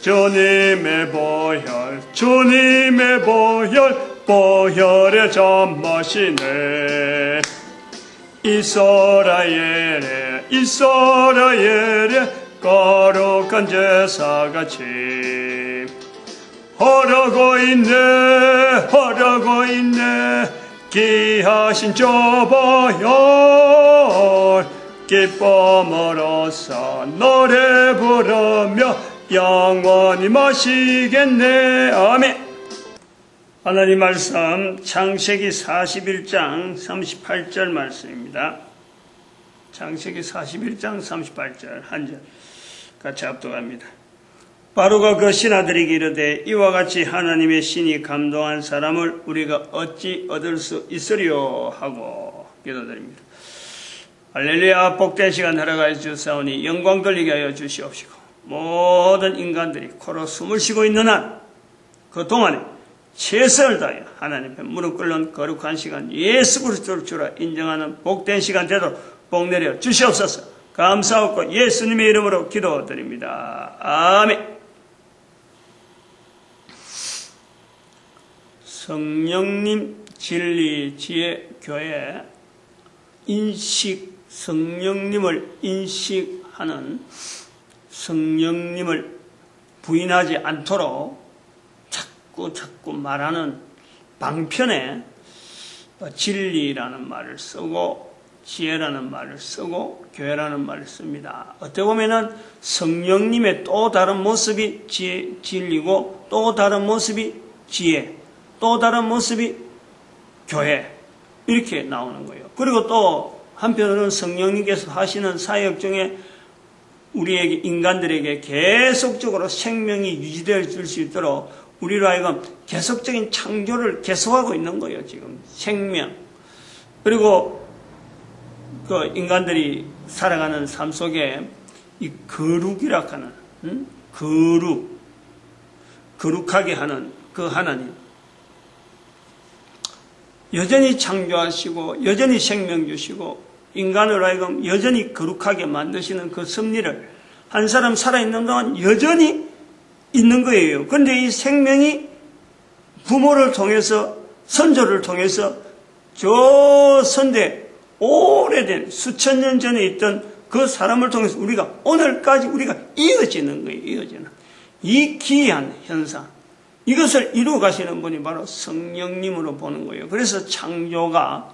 주님의 보혈, 주님의 보혈, 보혈의 잔맛이네. 이스라엘에, 이스라엘에 거룩한 제사같이 흐르고 있네, 흐르고 있네. 귀하신 저 보혈, 기쁨으로써 노래 부르며 영원히 마시겠네. 아멘. 하나님 말씀 창세기 41장 38절 말씀입니다. 창세기 41장 38절 한 절 같이 합독합니다. 바로가 그 신하들에게 이르되 이와 같이 하나님의 신이 감동한 사람을 우리가 어찌 얻을 수 있으리요 하고 기도드립니다. 할렐루야. 복된 시간 허락하여 주사오니 영광 돌리게 하여 주시옵시고 모든 인간들이 코로 숨을 쉬고 있는 한 그 동안에 최선을 다하여 하나님 앞에 무릎 꿇는 거룩한 시간 예수 그리스도를 주라 인정하는 복된 시간 되도록 복 내려 주시옵소서. 감사하고 예수님의 이름으로 기도드립니다. 아멘. 성령님 진리 지혜 교회 인식, 성령님을 인식하는, 성령님을 부인하지 않도록 자꾸 말하는 방편에 진리라는 말을 쓰고 지혜라는 말을 쓰고 교회라는 말을 씁니다. 어떻게 보면은 성령님의 또 다른 모습이 진리고 또 다른 모습이 지혜, 또 다른 모습이 교회, 이렇게 나오는 거예요. 그리고 또 한편으로는 성령님께서 하시는 사역 중에 우리에게, 인간들에게 계속적으로 생명이 유지될 수 있도록 우리로 하여금 계속적인 창조를 계속하고 있는 거예요. 지금 생명. 그리고 그 인간들이 살아가는 삶 속에 이 거룩이라 하는, 거룩하게 하는 그 하나님, 여전히 창조하시고 여전히 생명 주시고 인간으로 하여금 여전히 거룩하게 만드시는 그 섭리를 한 사람 살아있는 동안 여전히 있는 거예요. 그런데 이 생명이 부모를 통해서, 선조를 통해서 저 선대 오래된 수천 년 전에 있던 그 사람을 통해서 우리가 오늘까지 우리가 이어지는 거예요. 이어지는 이 기이한 현상, 이것을 이루어 가시는 분이 바로 성령님으로 보는 거예요. 그래서 창조가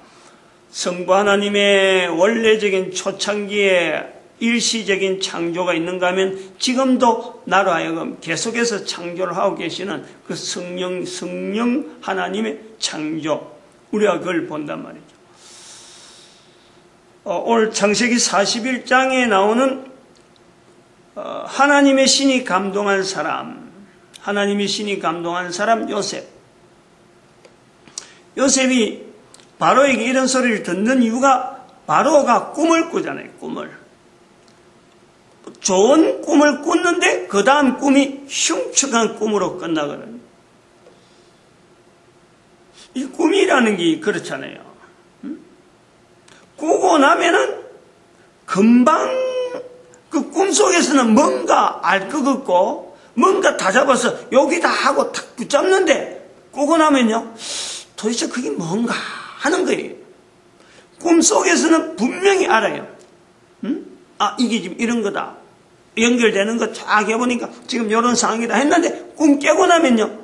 성부 하나님의 원래적인 초창기에 일시적인 창조가 있는가 하면 지금도 나로 하여금 계속해서 창조를 하고 계시는 그 성령 하나님의 창조, 우리가 그걸 본단 말이죠. 오늘 창세기 41장에 나오는 하나님의 신이 감동한 사람, 하나님의 신이 감동한 사람 요셉. 요셉이 바로에게 이런 소리를 듣는 이유가 바로가 꿈을 꾸잖아요. 꿈을. 좋은 꿈을 꿨는데 그 다음 꿈이 흉측한 꿈으로 끝나거든요. 이 꿈이라는 게 그렇잖아요. 꾸고 나면은 금방 그 꿈속에서는 뭔가 알 것 같고 뭔가 다 잡아서 여기다 하고 탁 붙잡는데 꾸고 나면요 도대체 그게 뭔가 하는 거예요. 꿈속에서는 분명히 알아요. 아, 이게 지금 이런 거다. 연결되는 거 쫙 해보니까 지금 이런 상황이다 했는데 꿈 깨고 나면요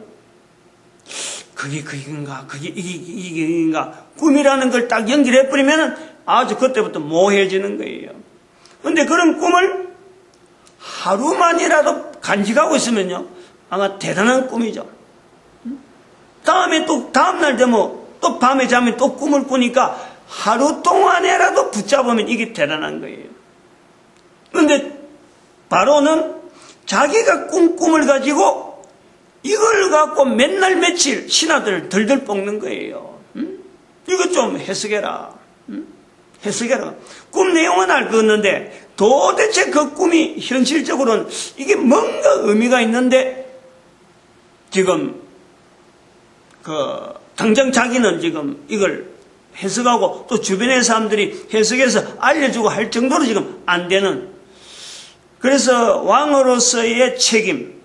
그게 그인가, 그게 이게인가, 꿈이라는 걸 딱 연결해버리면은 아주 그때부터 모호해지는 거예요. 근데 그런 꿈을 하루만이라도 간직하고 있으면요 아마 대단한 꿈이죠. 다음에 또 다음날 되면 또 밤에 자면 또 꿈을 꾸니까 하루 동안에라도 붙잡으면 이게 대단한 거예요. 그런데 바로는 자기가 꾼 꿈을 가지고 이걸 갖고 맨날 며칠 신하들을 덜덜 볶는 거예요. 이거 좀 해석해라. 해석해라. 꿈 내용은 알겠는데 도대체 그 꿈이 현실적으로는 이게 뭔가 의미가 있는데 지금 당장 자기는 지금 이걸 해석하고 또 주변의 사람들이 해석해서 알려주고 할 정도로 지금 안 되는, 그래서 왕으로서의 책임,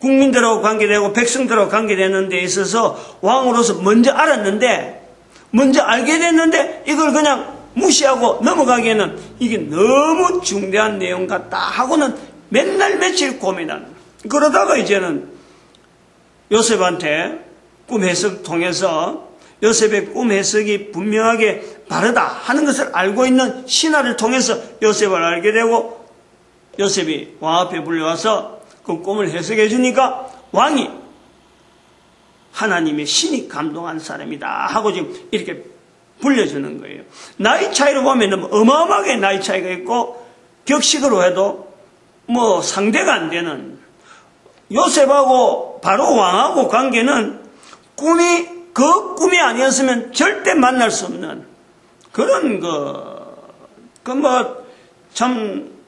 국민들하고 관계되고 백성들하고 관계되는 데 있어서 왕으로서 먼저 알았는데, 먼저 알게 됐는데 이걸 그냥 무시하고 넘어가기에는 이게 너무 중대한 내용 같다 하고는 맨날 며칠 고민하는. 그러다가 이제는 요셉한테 꿈 해석 통해서 요셉의 꿈 해석이 분명하게 바르다 하는 것을 알고 있는 신하를 통해서 요셉을 알게 되고, 요셉이 왕 앞에 불려와서 그 꿈을 해석해 주니까 왕이 하나님의 신이 감동한 사람이다 하고 지금 이렇게 불려주는 거예요. 나이 차이로 보면 어마어마하게 나이 차이가 있고, 격식으로 해도 뭐 상대가 안 되는 요셉하고 바로 왕하고 관계는 그 꿈이 아니었으면 절대 만날 수 없는 그런 참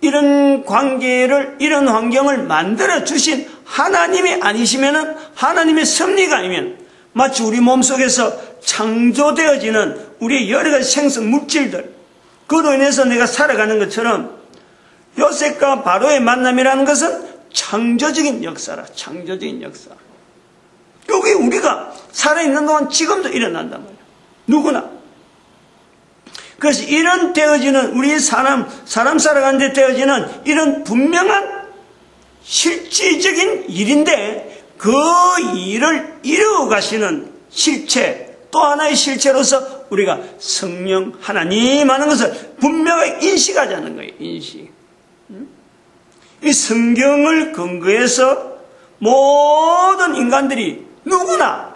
이런 관계를, 이런 환경을 만들어 주신 하나님이 아니시면은, 하나님의 섭리가 아니면 마치 우리 몸속에서 창조되어지는 우리의 여러 가지 생성 물질들, 그로 인해서 내가 살아가는 것처럼 요셉과 바로의 만남이라는 것은 창조적인 역사라. 창조적인 역사. 여기 우리가 살아있는 동안 지금도 일어난단 말이에요. 누구나. 그래서 이런 되어지는, 우리 사람 살아가는 데 되어지는 이런 분명한 실질적인 일인데, 그 일을 이루어 가시는 실체, 또 하나의 실체로서 우리가 성령 하나님 하는 것을 분명하게 인식하자는 거예요. 인식. 이 성경을 근거해서 모든 인간들이 누구나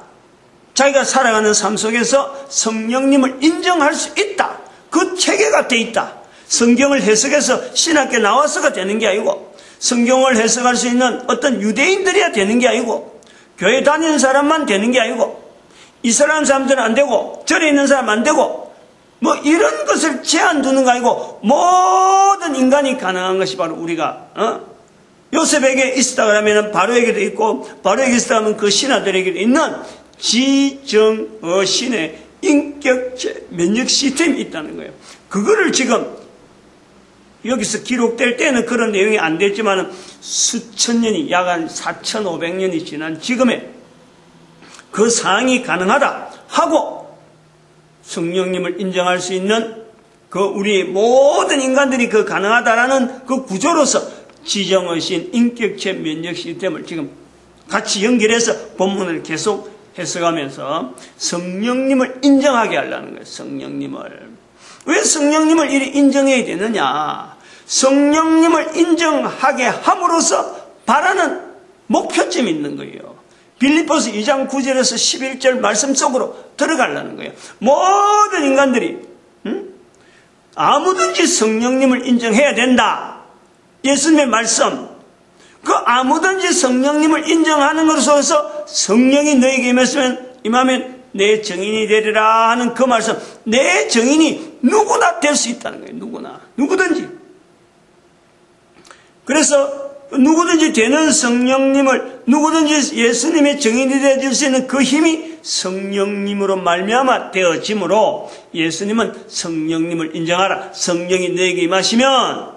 자기가 살아가는 삶 속에서 성령님을 인정할 수 있다. 그 체계가 돼 있다. 성경을 해석해서 신학교에 나와서가 되는 게 아니고, 성경을 해석할 수 있는 어떤 유대인들이야 되는 게 아니고, 교회 다니는 사람만 되는 게 아니고, 이스라엘 사람들은 안 되고, 절에 있는 사람 안 되고, 뭐 이런 것을 제한 두는 거 아니고 모든 인간이 가능한 것이 바로 우리가 요셉에게 있었다 그러면 바로에게도 있고, 바로에게 있었다 하면 그 신하들에게도 있는 지정신의 인격체 면역 시스템이 있다는 거예요. 그거를 지금 여기서 기록될 때는 그런 내용이 안 됐지만 수천 년이, 약 한 4,500년이 지난 지금에 그 상황이 가능하다 하고 성령님을 인정할 수 있는 그 우리 모든 인간들이 그 가능하다라는 그 구조로서 지정하신 인격체 면역 시스템을 지금 같이 연결해서 본문을 계속 해석하면서 성령님을 인정하게 하려는 거예요. 성령님을. 왜 성령님을 이리 인정해야 되느냐? 성령님을 인정하게 함으로써 바라는 목표점이 있는 거예요. 빌립보서 2장 9절에서 11절 말씀 속으로 들어가려는 거예요. 모든 인간들이 아무든지 성령님을 인정해야 된다. 예수님의 말씀. 그 아무든지 성령님을 인정하는 것으로서 성령이 너에게 임하면 내 정인이 되리라 하는 그 말씀. 내 정인이 누구나 될 수 있다는 거예요. 누구나. 누구든지. 그래서 누구든지 되는 성령님을, 누구든지 예수님의 정인이 되어질 수 있는 그 힘이 성령님으로 말미암아 되어지므로 예수님은 성령님을 인정하라. 성령이 너에게 임하시면,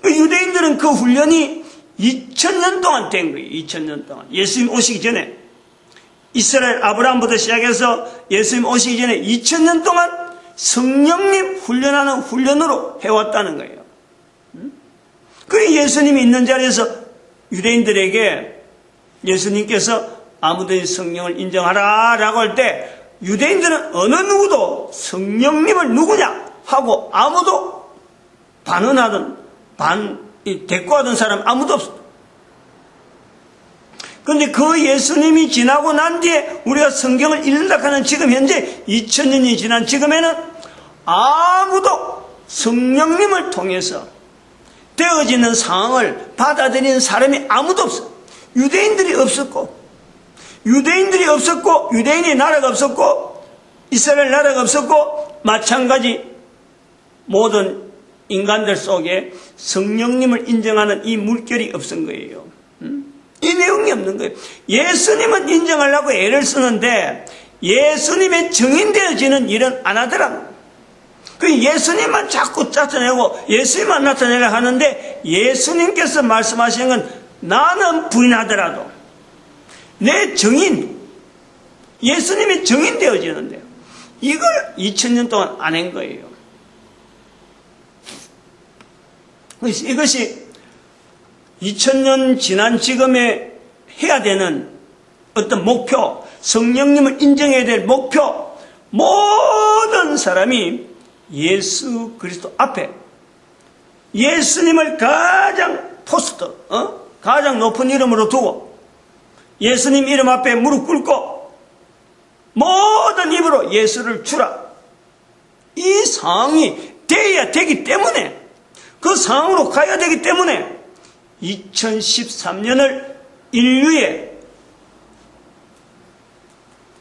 유대인들은 그 훈련이 2000년 동안 된 거예요. 2000년 동안. 예수님 오시기 전에. 이스라엘 아브라함부터 시작해서 예수님 오시기 전에 2000년 동안 성령님 훈련하는 훈련으로 해왔다는 거예요. 그래 예수님이 있는 자리에서 유대인들에게 예수님께서 아무든지 성령을 인정하라 라고 할 때 유대인들은 어느 누구도 성령님을 누구냐 하고 아무도 반응하든 대꾸하던 사람 아무도 없어. 그런데 그 예수님이 지나고 난 뒤에 우리가 성경을 읽는다 하는 지금 현재 2000년이 지난 지금에는 아무도 성령님을 통해서 되어지는 상황을 받아들이는 사람이 아무도 없어. 유대인들이 없었고 유대인의 나라가 없었고 이스라엘 나라가 없었고 마찬가지 모든 인간들 속에 성령님을 인정하는 이 물결이 없은 거예요. 이 내용이 없는 거예요. 예수님은 인정하려고 애를 쓰는데 예수님의 정인되어지는 일은 안 하더라. 그 예수님만 자꾸 나타내고 예수님만 나타내려 하는데 예수님께서 말씀하시는 건 나는 부인하더라도 내 증인, 예수님이 증인 되어지는데요. 이걸 2000년 동안 안 한 거예요. 이것이 2000년 지난 지금에 해야 되는 어떤 목표, 성령님을 인정해야 될 목표, 모든 사람이 예수 그리스도 앞에 예수님을 가장 포스터, 가장 높은 이름으로 두고 예수님 이름 앞에 무릎 꿇고 모든 입으로 예수를 주라. 이 상황이 되어야 되기 때문에, 그 상황으로 가야 되기 때문에 2013년을 인류의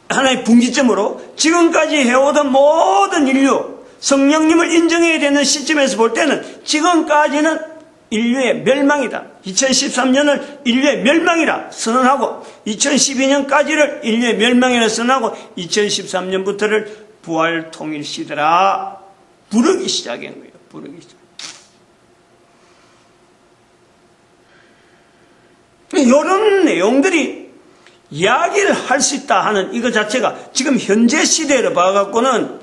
하나의 분기점으로 지금까지 해오던 모든 인류, 성령님을 인정해야 되는 시점에서 볼 때는 지금까지는 인류의 멸망이다. 2013년을 인류의 멸망이라 선언하고 2012년까지를 인류의 멸망이라 선언하고 2013년부터를 부활 통일 시대라 부르기 시작한 거예요. 부르기 시작. 이런 내용들이 이야기를 할 수 있다 하는 이거 자체가 지금 현재 시대를 봐갖고는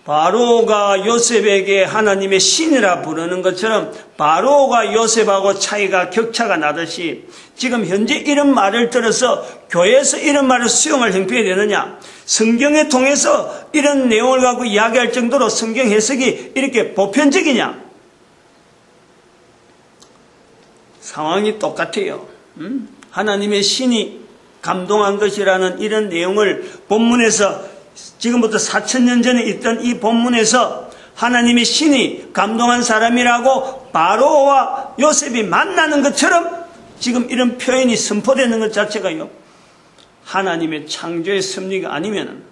바로가 요셉에게 하나님의 신이라 부르는 것처럼 바로가 요셉하고 차이가 격차가 나듯이 지금 현재 이런 말을 들어서 교회에서 이런 말을 수용할 형편이 되느냐, 성경에 통해서 이런 내용을 갖고 이야기할 정도로 성경 해석이 이렇게 보편적이냐, 상황이 똑같아요. 하나님의 신이 감동한 것이라는 이런 내용을 본문에서 지금부터 4000년 전에 있던 이 본문에서 하나님의 신이 감동한 사람이라고 바로와 요셉이 만나는 것처럼 지금 이런 표현이 선포되는 것 자체가요, 하나님의 창조의 섭리가 아니면,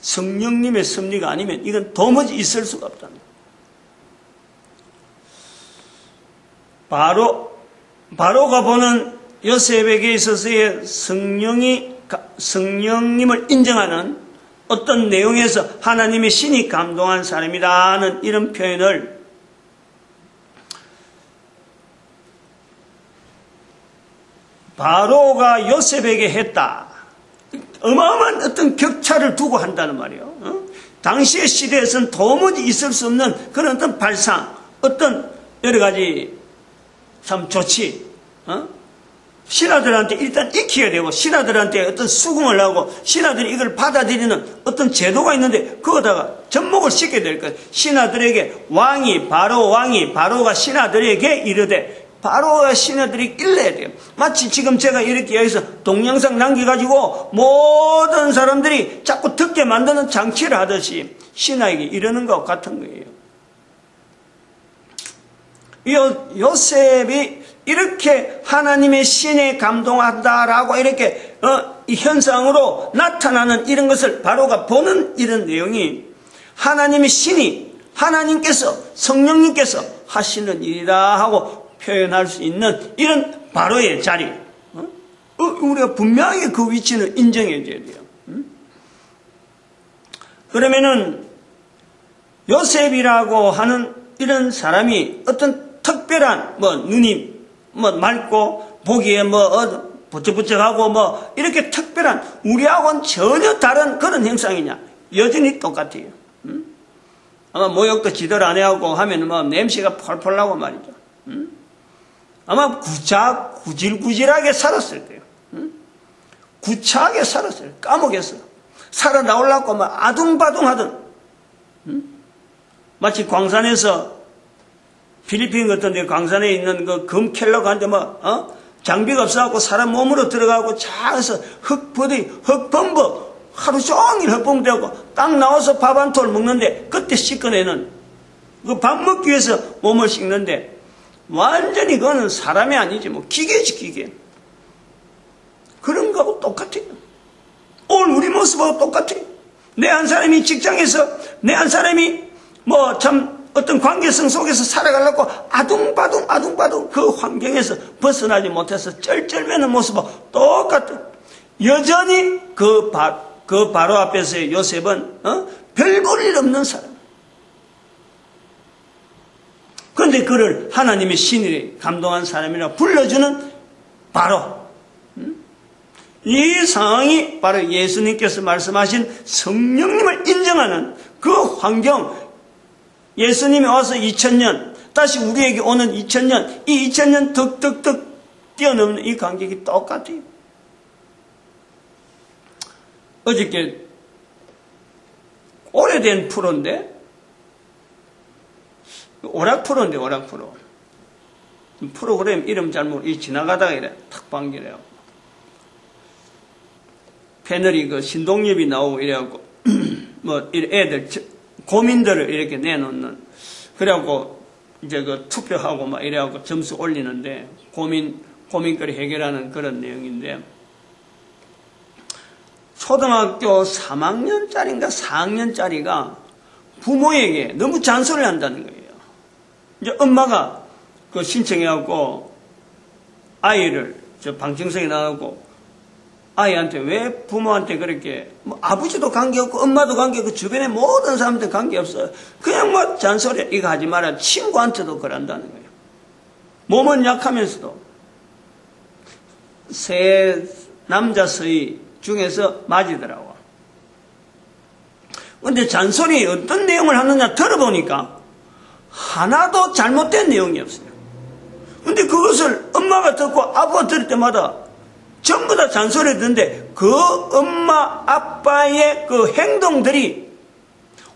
성령님의 섭리가 아니면 이건 도무지 있을 수가 없답니다. 바로가 보는 요셉에게 있어서의 성령님을 인정하는 어떤 내용에서 하나님의 신이 감동한 사람이라는 이런 표현을 바로가 요셉에게 했다. 어마어마한 어떤 격차를 두고 한다는 말이에요. 당시의 시대에서는 도무지 있을 수 없는 그런 어떤 발상, 어떤 여러 가지 참 좋지. 신하들한테 일단 익혀야 되고, 신하들한테 어떤 수긍을 하고, 신하들이 이걸 받아들이는 어떤 제도가 있는데, 그거다가 접목을 시켜야 될 거예요. 신하들에게 바로가 신하들에게 이르되, 바로가 신하들이 일러야 돼요. 마치 지금 제가 이렇게 여기서 동영상 남겨가지고, 모든 사람들이 자꾸 듣게 만드는 장치를 하듯이, 신하에게 이러는 것 같은 거예요. 요셉이 이렇게 하나님의 신에 감동한다라고 이렇게 이 현상으로 나타나는 이런 것을 바로가 보는 이런 내용이 하나님의 신이 하나님께서 성령님께서 하시는 일이다 하고 표현할 수 있는 이런 바로의 자리, 우리가 분명히 그 위치는 인정해 줘야 돼요. 그러면은 요셉이라고 하는 이런 사람이 어떤 특별한 눈이 맑고 보기에 부쩍부쩍하고 이렇게 특별한 우리하고는 전혀 다른 그런 형상이냐? 여전히 똑같아요. 아마 모욕도 지들 안 해하고 하면 냄새가 펄펄 나고 말이죠. 아마 구질구질하게 살았을 거예요. 구차하게 살았어요. 까먹겠어. 살아 나오려고 아둥바둥하던. 마치 광산에서 필리핀 같은 데 광산에 있는 그 금 캘러 가는데 장비가 없어갖고 사람 몸으로 들어가고 차에서 흙범벅 하루 종일 흙범벅되고 딱 나와서 밥 한 톨 먹는데 그때 씻어내는 그 밥 먹기 위해서 몸을 씻는데 완전히 그거는 사람이 아니지 기계지 기계. 그런 거하고 똑같아요. 오늘 우리 모습하고 똑같아요. 내 한 사람이 직장에서 내 한 사람이 어떤 관계성 속에서 살아가려고 아둥바둥 그 환경에서 벗어나지 못해서 쩔쩔매는 모습하고 똑같아. 여전히 그 바로 앞에서의 요셉은 별 볼 일 없는 사람. 그런데 그를 하나님의 신이 감동한 사람이라 불러주는 바로 이 상황이 바로 예수님께서 말씀하신 성령님을 인정하는 그 환경, 예수님이 와서 2000년, 다시 우리에게 오는 2000년, 이 2000년 덕덕덕 뛰어넘는 이 간격이 똑같아요. 어저께 오래된 프로인데, 오락 프로인데, 오락 프로. 프로그램 이름 잘못, 지나가다가 이래, 탁 반기래요. 패널이 신동엽이 나오고 이래갖고, 애들, 고민들을 이렇게 내놓는, 그래갖고, 이제 투표하고 막 이래갖고 점수 올리는데, 고민거리 해결하는 그런 내용인데, 초등학교 3학년짜리인가 4학년짜리가 부모에게 너무 잔소리를 한다는 거예요. 이제 엄마가 신청해갖고 아이를 방청석에 나가고 아이한테 왜 부모한테 그렇게 아버지도 관계없고 엄마도 관계없고 주변에 모든 사람들 관계없어요. 그냥 잔소리 이거 하지 마라. 친구한테도 그런다는 거예요. 몸은 약하면서도 세 남자 서희 중에서 맞이더라고. 근데 잔소리 어떤 내용을 하느냐 들어보니까 하나도 잘못된 내용이 없어요. 근데 그것을 엄마가 듣고 아빠가 들을 때마다 전부 다 잔소리를 듣는데 그 엄마 아빠의 그 행동들이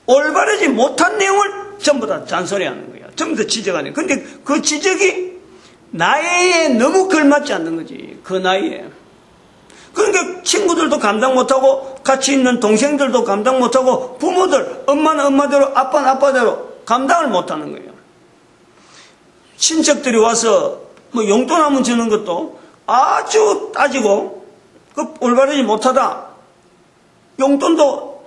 올바르지 못한 내용을 전부 다 잔소리하는 거예요. 전부 다 지적하는 거예요. 근데 그 지적이 나이에 너무 걸맞지 않는 거지. 그 나이에. 그러니까 친구들도 감당 못하고 같이 있는 동생들도 감당 못하고 부모들, 엄마는 엄마대로 아빠는 아빠대로 감당을 못하는 거예요. 친척들이 와서 용돈 한번 주는 것도 아주 따지고 올바르지 못하다. 용돈도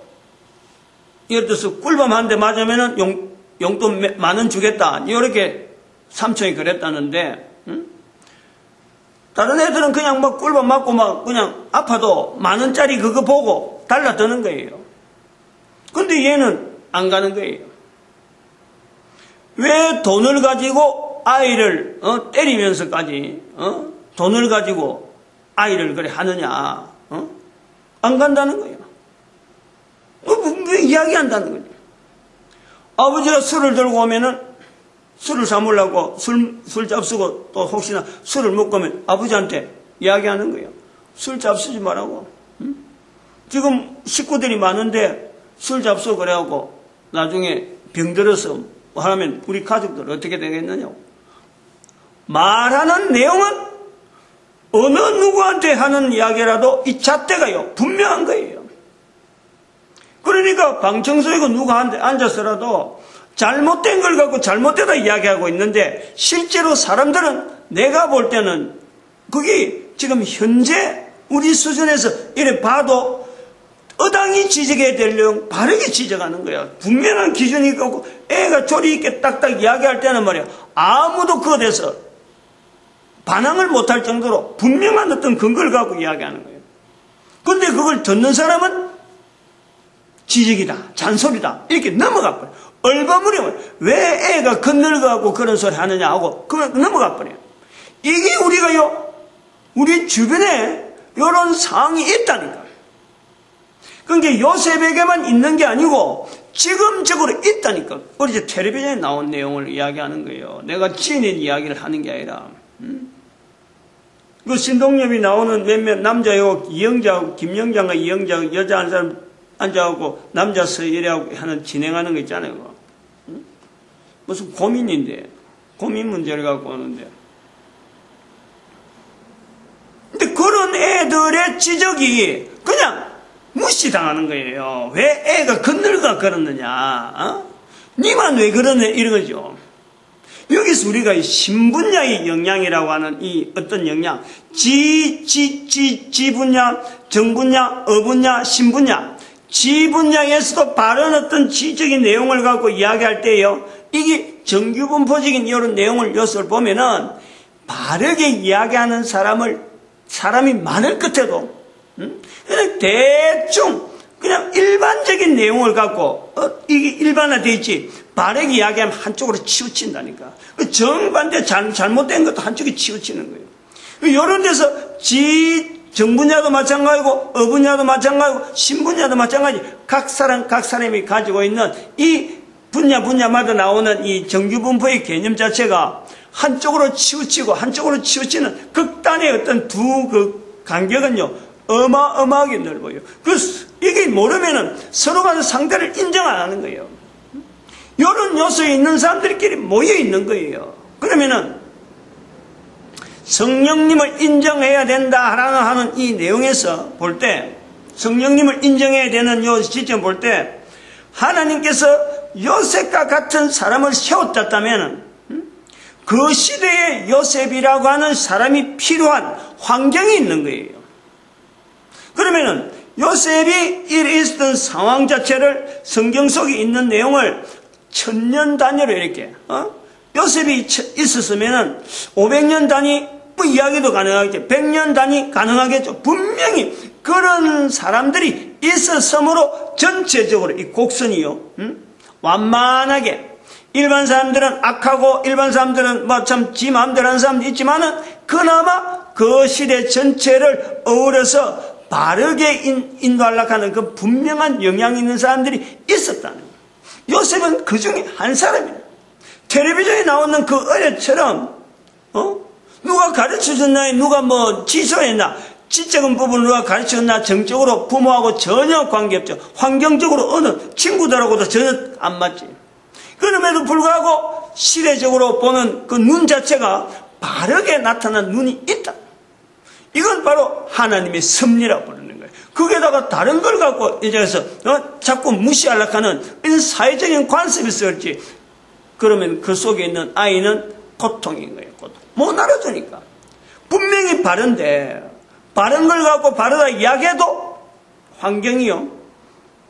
예를 들어서 꿀밤 한 대 맞으면은 용돈 10,000원 주겠다. 이렇게 삼촌이 그랬다는데 다른 애들은 그냥 꿀밤 맞고 그냥 아파도 10,000원짜리 그거 보고 달라드는 거예요. 근데 얘는 안 가는 거예요. 왜 돈을 가지고 아이를 때리면서까지 돈을 가지고 아이를 그래 하느냐? 안 간다는 거예요. 왜 이야기한다는 거예요? 아버지가 술을 들고 오면은 술을 사물라고 술 잡수고 또 혹시나 술을 먹고 오면 아버지한테 이야기하는 거예요. 술 잡수지 말라고. 지금 식구들이 많은데 술 잡수 그래갖고 나중에 병들어서 하면 우리 가족들 어떻게 되겠느냐고. 말하는 내용은 어느 누구한테 하는 이야기라도 이 잣대가요 분명한 거예요. 그러니까 방청소에 누가 앉아서라도 잘못된 걸 갖고 잘못되다 이야기하고 있는데 실제로 사람들은 내가 볼 때는 그게 지금 현재 우리 수준에서 이래 봐도 어당이 지적해야 될 내용 바르게 지적하는 거야. 분명한 기준이 있고 애가 조리 있게 딱딱 이야기할 때는 말이야 아무도 그에 대해서 반항을 못할 정도로 분명한 어떤 근거를 갖고 이야기하는 거예요. 그런데 그걸 듣는 사람은 지적이다, 잔소리다 이렇게 넘어가 버려. 얼버무리면 왜 애가 건늙어갖고 그런 소리 하느냐 하고 그걸 넘어가 버려요. 이게 우리가요 우리 주변에 이런 상황이 있다니까. 그러니까 요셉에게만 있는 게 아니고 지금적으로 있다니까. 어제 텔레비전에 나온 내용을 이야기하는 거예요. 내가 지닌 이야기를 하는 게 아니라 그 신동엽이 나오는 몇몇 남자요 이영자하고 김영자가 이영자하고 여자 한 사람 앉아갖고 남자 서열이라고 하는 진행하는 거 있잖아요. 무슨 고민인데 고민 문제를 갖고 오는데 근데 그런 애들의 지적이 그냥 무시당하는 거예요. 왜 애가 건늙어 그러느냐 니만 왜 그러네 이런 거죠. 여기서 우리가 이 신분야의 영향이라고 하는 이 어떤 영향 지분야 정분야 어분야 신분야 지분야에서도 바른 어떤 지적인 내용을 갖고 이야기할 때요 이게 정규분포적인 이런 내용을 요소를 보면은 바르게 이야기하는 사람이 많을 끝에도 그냥 대충 그냥 일반적인 내용을 갖고 이게 일반화되어 있지 바르게 이야기하면 한쪽으로 치우친다니까. 정반대 잘못된 것도 한쪽에 치우치는 거예요. 이런 데서 정분야도 마찬가지고 어분야도 마찬가지고 신분야도 마찬가지. 각 사람이 가지고 있는 이 분야마다 나오는 이 정규분포의 개념 자체가 한쪽으로 치우치고 한쪽으로 치우치는 극단의 어떤 두 간격은요 어마어마하게 넓어요. 이게 모르면은 서로 간에 상대를 인정 안 하는 거예요. 이런 요소에 있는 사람들끼리 모여 있는 거예요. 그러면은 성령님을 인정해야 된다라는 하는 이 내용에서 볼 때, 성령님을 인정해야 되는 요 시점 볼 때, 하나님께서 요셉과 같은 사람을 세웠다면, 그 시대에 요셉이라고 하는 사람이 필요한 환경이 있는 거예요. 그러면은, 요셉이 있었던 상황 자체를 성경 속에 있는 내용을 천년 단위로 이렇게, 요셉이 있었으면은 500년 단위 이야기도 가능하겠죠. 100년 단위 가능하겠죠. 분명히 그런 사람들이 있었으므로 전체적으로 이 곡선이요. 완만하게 일반 사람들은 악하고 일반 사람들은 참 지 마음대로 하는 사람도 있지만은 그나마 그 시대 전체를 어우러서 바르게 인도하려고 하는 그 분명한 영향이 있는 사람들이 있었다는 거예요. 요셉은 그 중에 한 사람이에요. 텔레비전에 나오는 그 어뢰처럼 누가 가르쳐줬나, 누가 지소했나, 지적인 부분을 누가 가르쳐줬나, 정적으로 부모하고 전혀 관계없죠. 환경적으로 어느 친구들하고도 전혀 안 맞지. 그럼에도 불구하고 시대적으로 보는 그 눈 자체가 바르게 나타난 눈이 있다. 이건 바로 하나님의 섭리라고 부르는 거예요. 거기에다가 다른 걸 갖고 이제서 자꾸 무시하려고 하는 이런 사회적인 관습이 있을지, 그러면 그 속에 있는 아이는 고통인 거예요. 고통. 못 알아주니까. 분명히 바른데 바른 걸 갖고 바르다 이야기해도 환경이요,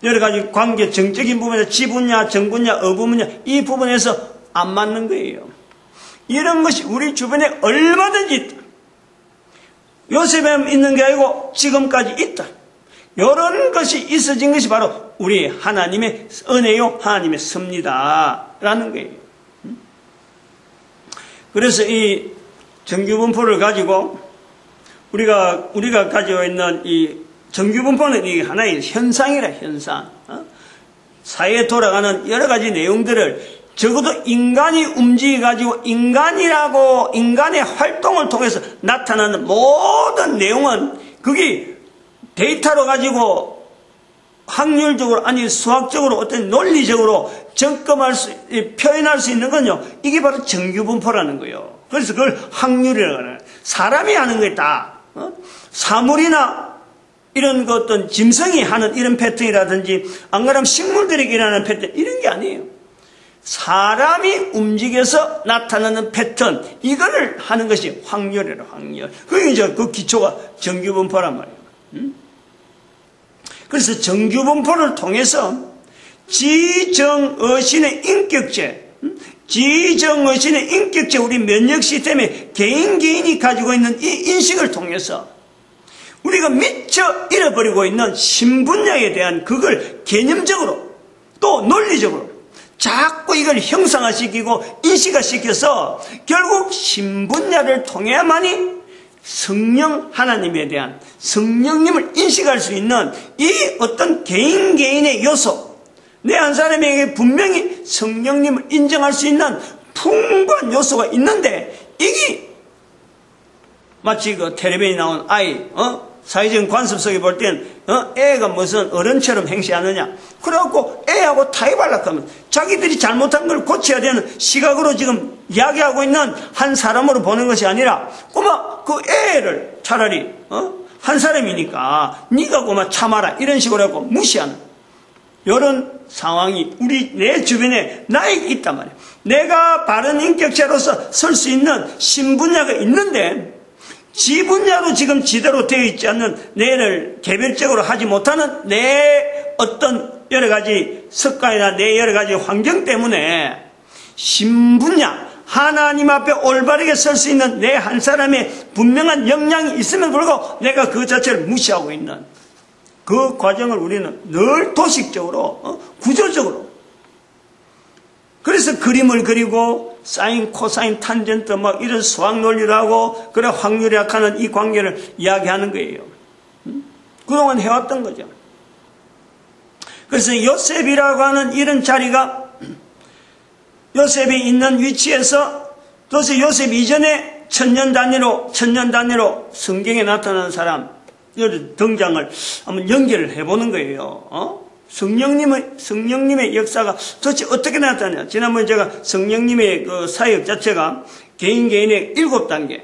여러 가지 관계, 정적인 부분에서 지분야, 정분야, 어분야 이 부분에서 안 맞는 거예요. 이런 것이 우리 주변에 얼마든지 있다. 요셉에 있는 게 아니고 지금까지 있다. 이런 것이 있어진 것이 바로 우리 하나님의 은혜요, 하나님의 섭리다라는 거예요. 그래서 이 정규분포를 가지고 우리가 가지고 있는 이 정규분포는 이 하나의 현상이라, 현상. 사회에 돌아가는 여러 가지 내용들을 적어도 인간이 움직여가지고 인간의 활동을 통해서 나타나는 모든 내용은 그게 데이터로 가지고 확률적으로, 아니 수학적으로, 어떤 논리적으로 표현할 수 있는 건요, 이게 바로 정규분포라는 거예요. 그래서 그걸 확률이라고 하는, 사람이 하는 게 다, 사물이나 이런 그 어떤 짐승이 하는 이런 패턴이라든지, 안 그러면 식물들에게 일어나는 패턴, 이런 게 아니에요. 사람이 움직여서 나타나는 패턴, 이거를 하는 것이 확률이라, 확률. 그게 이제 그 기초가 정규분포란 말이에요. 그래서 정규분포를 통해서 지정의신의 인격체, 우리 면역 시스템의 개인이 가지고 있는 이 인식을 통해서 우리가 미처 잃어버리고 있는 신분야에 대한 그걸 개념적으로 또 논리적으로 자꾸 이걸 형상화시키고 인식화시켜서 결국 신분야를 통해야만이 성령 하나님에 대한 성령님을 인식할 수 있는 이 어떤 개인의 요소, 내 한 사람에게 분명히 성령님을 인정할 수 있는 풍부한 요소가 있는데, 이게 마치 그 텔레비전에 나온 아이, 사회적인 관습 속에 볼 땐, 애가 무슨 어른처럼 행시하느냐. 그래갖고 애하고 타협하려고 하면 자기들이 잘못한 걸 고쳐야 되는 시각으로 지금 이야기하고 있는 한 사람으로 보는 것이 아니라, 꼬마 그 애를 차라리, 한 사람이니까 네가 꼬마 참아라. 이런 식으로 하고 무시하는 이런 상황이 내 주변에 나에게 있단 말이에요. 내가 바른 인격체로서 설 수 있는 신분야가 있는데, 지 분야로 지금 지대로 되어 있지 않는, 내를 개별적으로 하지 못하는 내 어떤 여러 가지 습관이나 내 여러 가지 환경 때문에 신분야, 하나님 앞에 올바르게 설 수 있는 내 한 사람의 분명한 역량이 있음에도 불구하고 내가 그 자체를 무시하고 있는 그 과정을 우리는 늘 도식적으로, 구조적으로, 그래서 그림을 그리고 사인, 코사인, 탄젠트 막 이런 수학 논리를 하고 그래 확률이학하는 이 관계를 이야기하는 거예요. 그동안 해왔던 거죠. 그래서 요셉이라고 하는 이런 자리가 요셉이 있는 위치에서 도대체 요셉 이전에 천년 단위로 성경에 나타나는 사람 등장을 한번 연결을 해보는 거예요. 성령님의 역사가 도대체 어떻게 나타나냐. 지난번에 제가 성령님의 그 사역 자체가 개인의 7단계,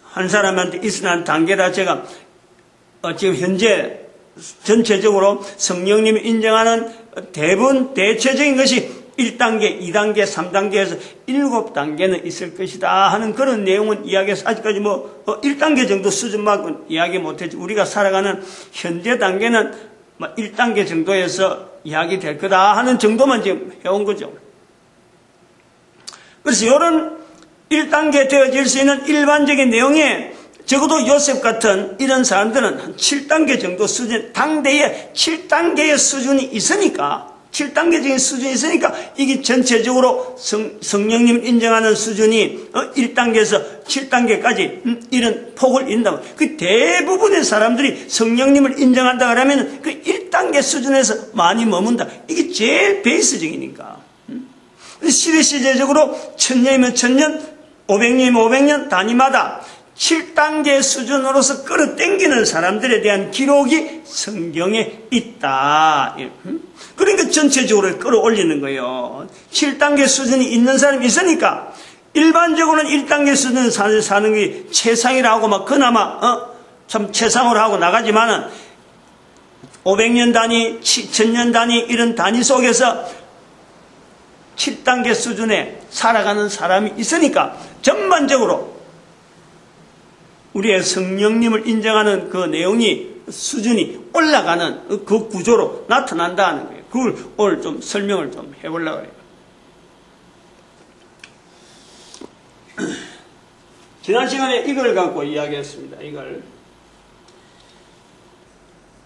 한 사람한테 있어난 단계라 제가 지금 현재 전체적으로 성령님이 인정하는 대체적인 것이 1단계, 2단계, 3단계에서 7단계는 있을 것이다 하는 그런 내용은 이야기해서 아직까지 1단계 정도 수준만큼 이야기 못했지. 우리가 살아가는 현재 단계는 1단계 정도에서 이야기될 거다 하는 정도만 지금 해온 거죠. 그래서 이런 1단계 되어질 수 있는 일반적인 내용에 적어도 요셉 같은 이런 사람들은 한 7단계 정도 수준, 당대에 7단계의 수준이 있으니까 7단계적인 수준이 있으니까 이게 전체적으로 성령님을 인정하는 수준이 1단계에서 7단계까지 이런 폭을 인다고. 그 대부분의 사람들이 성령님을 인정한다 그러면 그 1단계 수준에서 많이 머문다. 이게 제일 베이스적이니까. 시대시대적으로 1000년이면 1000년, 500년이면 500년 단위마다 7단계 수준으로서 끌어당기는 사람들에 대한 기록이 성경에 있다. 그러니까 전체적으로 끌어올리는 거예요. 7단계 수준이 있는 사람이 있으니까 일반적으로는 1단계 수준 사는 게 최상이라고 막 그나마 참 최상으로 하고 나가지만은 500년 단위, 1000년 단위 이런 단위 속에서 7단계 수준에 살아가는 사람이 있으니까 전반적으로 우리의 성령님을 인정하는 그 내용이 수준이 올라가는 그 구조로 나타난다는 거예요. 그걸 오늘 좀 설명을 좀 해보려고 해요. 지난 시간에 이걸 갖고 이야기했습니다. 이걸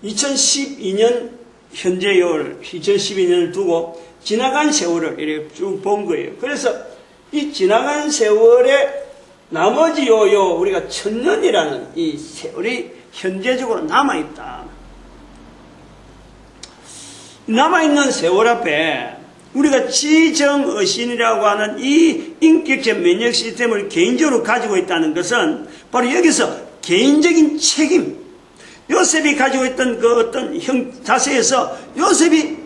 2012년 현재율 2012년을 두고 지나간 세월을 이렇게 쭉 본 거예요. 그래서 이 지나간 세월에 나머지 우리가 1000년이라는 이 세월이 현재적으로 남아있다. 남아있는 세월 앞에 우리가 지정의신이라고 하는 이 인격적 면역 시스템을 개인적으로 가지고 있다는 것은 바로 여기서 개인적인 책임, 요셉이 가지고 있던 그 어떤 자세에서 요셉이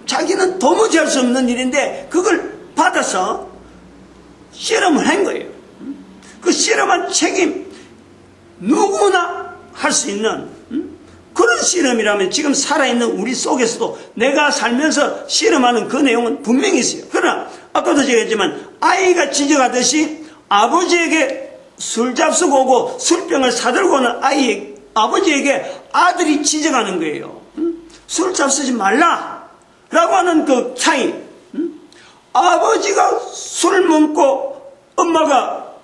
자기는 도무지 할 수 없는 일인데 그걸 받아서 실험을 한 거예요. 그 실험한 책임 누구나 할 수 있는 그런 실험이라면 지금 살아있는 우리 속에서도 내가 살면서 실험하는 그 내용은 분명히 있어요. 그러나 아까도 제가 했지만 아이가 지적하듯이 아버지에게 술 잡수고 오고 술병을 사들고 오는 아버지에게 아들이 지적하는 거예요. 술 잡수지 말라 라고 하는 그 차이. 아버지가 술 먹고 엄마가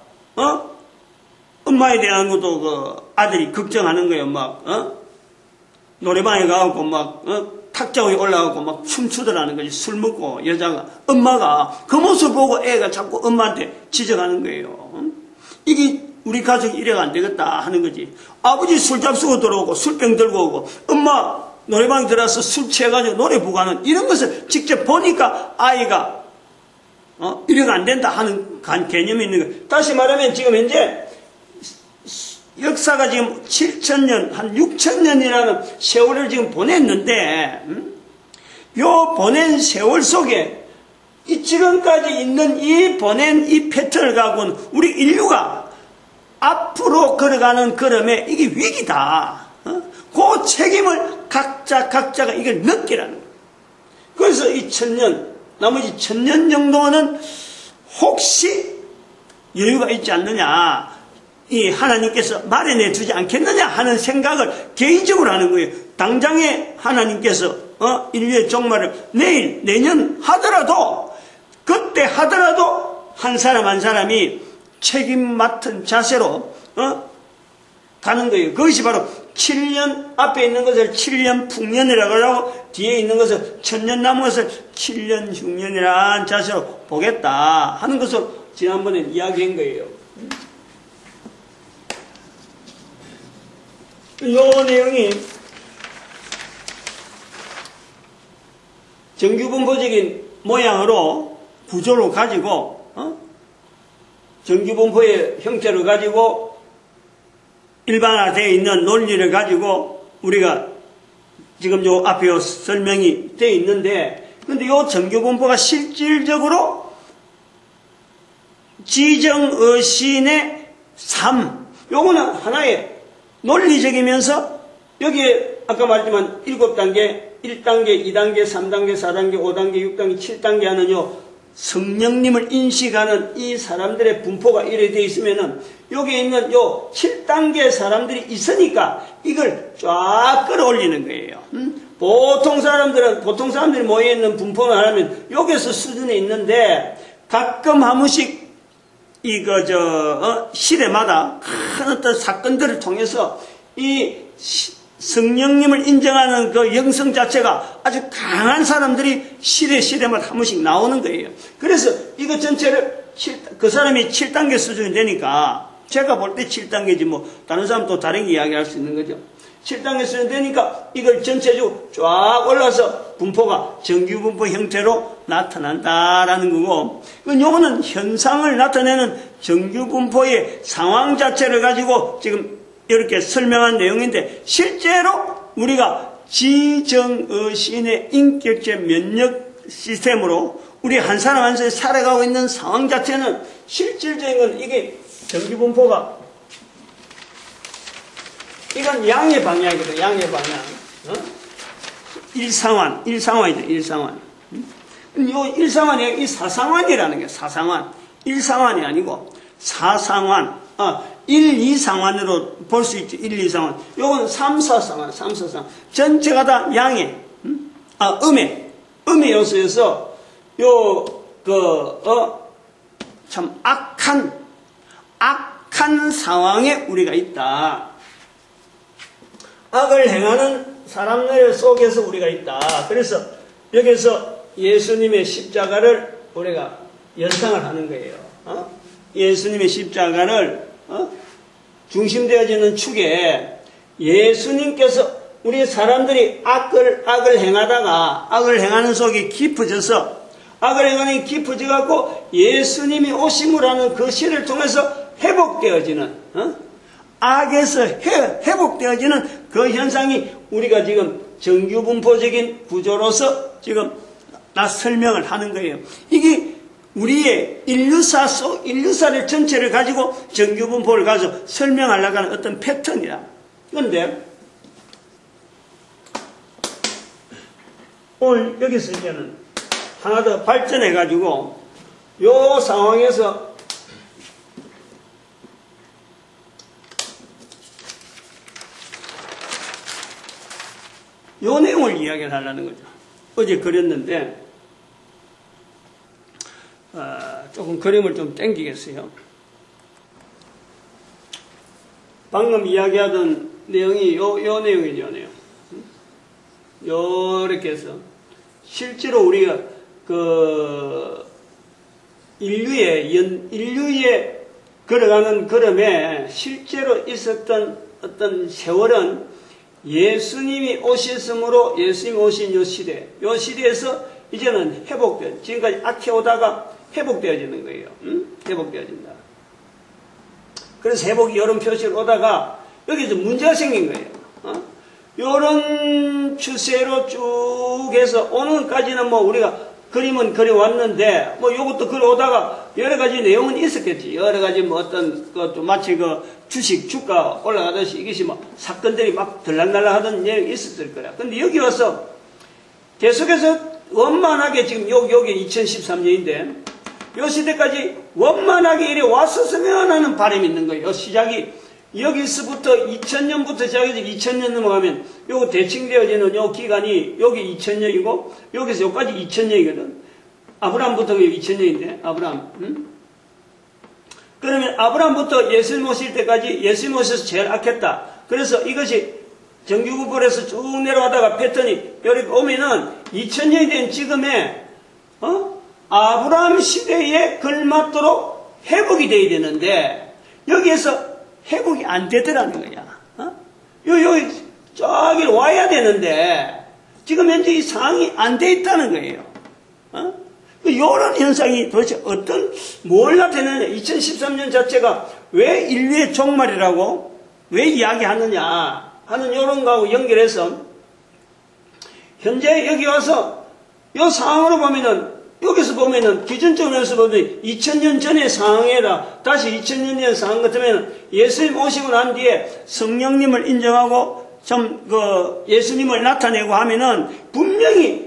엄마에 대한 것도 그 아들이 걱정하는 거예요. 노래방에 가갖고 탁자 위에 올라가고 막 춤추더라는 거지. 술 먹고 여자가, 엄마가 그 모습 보고 애가 자꾸 엄마한테 지적하는 거예요. 이게 우리 가족이 이래가 안 되겠다 하는 거지. 아버지 술 잡수고 들어오고 술병 들고 오고 엄마 노래방에 들어와서 술 취해가지고 노래 부르고 하는 이런 것을 직접 보니까 아이가 이래가 안 된다 하는 개념이 있는 거예요. 다시 말하면 지금 현재 역사가 지금 7000년, 한 6000년이라는 세월을 지금 보냈는데, 요 보낸 세월 속에 이 지금까지 있는 이 보낸 이 패턴을 갖고는 우리 인류가 앞으로 걸어가는 걸음에 이게 위기다. 그 책임을 각자가 이걸 느끼라는 거예요. 그래서 이 1000년, 나머지 1000년 정도는 혹시 여유가 있지 않느냐, 이 하나님께서 마련해 주지 않겠느냐 하는 생각을 개인적으로 하는 거예요. 당장에 하나님께서 인류의 종말을 내일, 내년 하더라도 그때 하더라도 한 사람 한 사람이 책임 맡은 자세로 가는 거예요. 그것이 바로 7년, 앞에 있는 것을 7년 풍년이라고 하고 뒤에 있는 것을 천년 남은 것을 7년 흉년이라는 자세로 보겠다 하는 것을 지난번에 이야기한 거예요. 이 내용이 정규분포적인 모양으로 구조를 가지고 정규분포의 형태를 가지고 일반화되어 있는 논리를 가지고 우리가 지금 요 앞에 요 설명이 되어 있는데, 근데 요 정규분포가 실질적으로 지정의신의 삶, 요거는 하나의 논리적이면서 여기에 아까 말했지만 7단계, 1단계, 2단계, 3단계, 4단계, 5단계, 6단계, 7단계 하는 요 성령님을 인식하는 이 사람들의 분포가 이래 되어 있으면은 여기 있는 요 7단계 사람들이 있으니까 이걸 쫙 끌어올리는 거예요. 보통 사람들이 모여있는 분포를 하려면 여기서 수준에 있는데 가끔 한 번씩 시대마다 큰 어떤 사건들을 통해서 이 성령님을 인정하는 그 영성 자체가 아주 강한 사람들이 시대마다 한 번씩 나오는 거예요. 그래서 이거 전체를 그 사람이 7단계 수준이 되니까 제가 볼 때 7단계지 뭐 다른 사람 또 다른 이야기할 수 있는 거죠. 7단계 수준이 되니까 이걸 전체적으로 쫙 올라서 분포가 정규분포 형태로 나타난다라는 거고, 요거는 현상을 나타내는 정규분포의 상황 자체를 가지고 지금 이렇게 설명한 내용인데, 실제로 우리가 지정의신의 인격체 면역 시스템으로 우리 한 사람 한 사람이 살아가고 있는 상황 자체는 실질적인 건 이게 정규분포가 이건 양의 방향이거든. 양의 방향. 일상환이죠. 일상환. 요 일상환이 이 사상환이라는 게 사상환. 일상환이 아니고 사상환. 1, 2상환으로 볼 수 있죠. 1, 2상환. 요건 3, 4상환. 3, 4상환. 전체가 다 양의 음의 요소여서 참 악한 상황에 우리가 있다. 악을 행하는 사람들 속에서 우리가 있다. 그래서 여기서 예수님의 십자가를 우리가 연상을 하는 거예요. 예수님의 십자가를 중심되어지는 축에 예수님께서 우리 사람들이 악을 행하는 속이 깊어져서 악을 행하는 게 깊어져갖고 예수님이 오심을 하는 그 시를 통해서 회복되어지는 악에서 회복되어지는 그 현상이 우리가 지금 정규분포적인 구조로서 지금 설명을 하는 거예요. 이게 우리의 인류사를 전체를 가지고 정규분포를 가지고 설명하려고 하는 어떤 패턴이야. 그런데 오늘 여기서 이제는 하나 더 발전해 가지고 요 상황에서 요 내용을 이야기를 하려는 거죠. 어제 그렸는데 조금 그림을 좀 땡기겠어요. 방금 이야기하던 내용이 요 내용이죠. 요렇게 해서 실제로 우리가 인류의 걸어가는 걸음에 실제로 있었던 어떤 세월은 예수님이 오셨으므로 예수님이 오신 요 시대에서 이제는 지금까지 악해오다가 회복되어지는 거예요. 회복되어진다. 그래서 회복이 이런 표시로 오다가 여기서 문제가 생긴 거예요. 이런 추세로 쭉 해서 오늘까지는 뭐 우리가 그림은 그려왔는데 뭐 이것도 그려오다가 여러 가지 내용은 있었겠지. 여러 가지 뭐 어떤 것도 마치 주가 올라가듯이 이것이 뭐 사건들이 막 들락날락 하던 내용이 있었을 거야. 근데 여기 와서 계속해서 원만하게 지금 여기 2013년인데 요 시대까지 원만하게 이래 왔었으면 하는 바람이 있는 거예요. 시작이 여기서부터 2000년부터 시작해서 2000년 넘어가면 요거 대칭 되어지는 요 기간이 여기 2000년이고 여기서 여기까지 2000년이거든. 아브라함부터가 2000년인데 아브라함. 그러면 아브라함부터 예수님 오실 때까지 예수님 오셔서 제일 악했다. 그래서 이것이 정규분포에서 쭉 내려가다가 패턴이 여기 오면은 2000년이 된 지금에 아브라함 시대에 걸맞도록 회복이 돼야 되는데 여기에서 회복이 안 되더라는 거야. 여기 저기 와야 되는데 지금 현재 이 상황이 안 돼 있다는 거예요. 이런 현상이 도대체 뭘 나타내느냐. 2013년 자체가 왜 인류의 종말이라고 왜 이야기하느냐 하는 이런 거하고 연결해서 현재 여기 와서 이 상황으로 보면은 여기서 보면은 기준점으로 보면 2000년 전의 상황에다 다시 2000년 전 상황 같으면 예수님 오시고 난 뒤에 성령님을 인정하고 예수님을 나타내고 하면은 분명히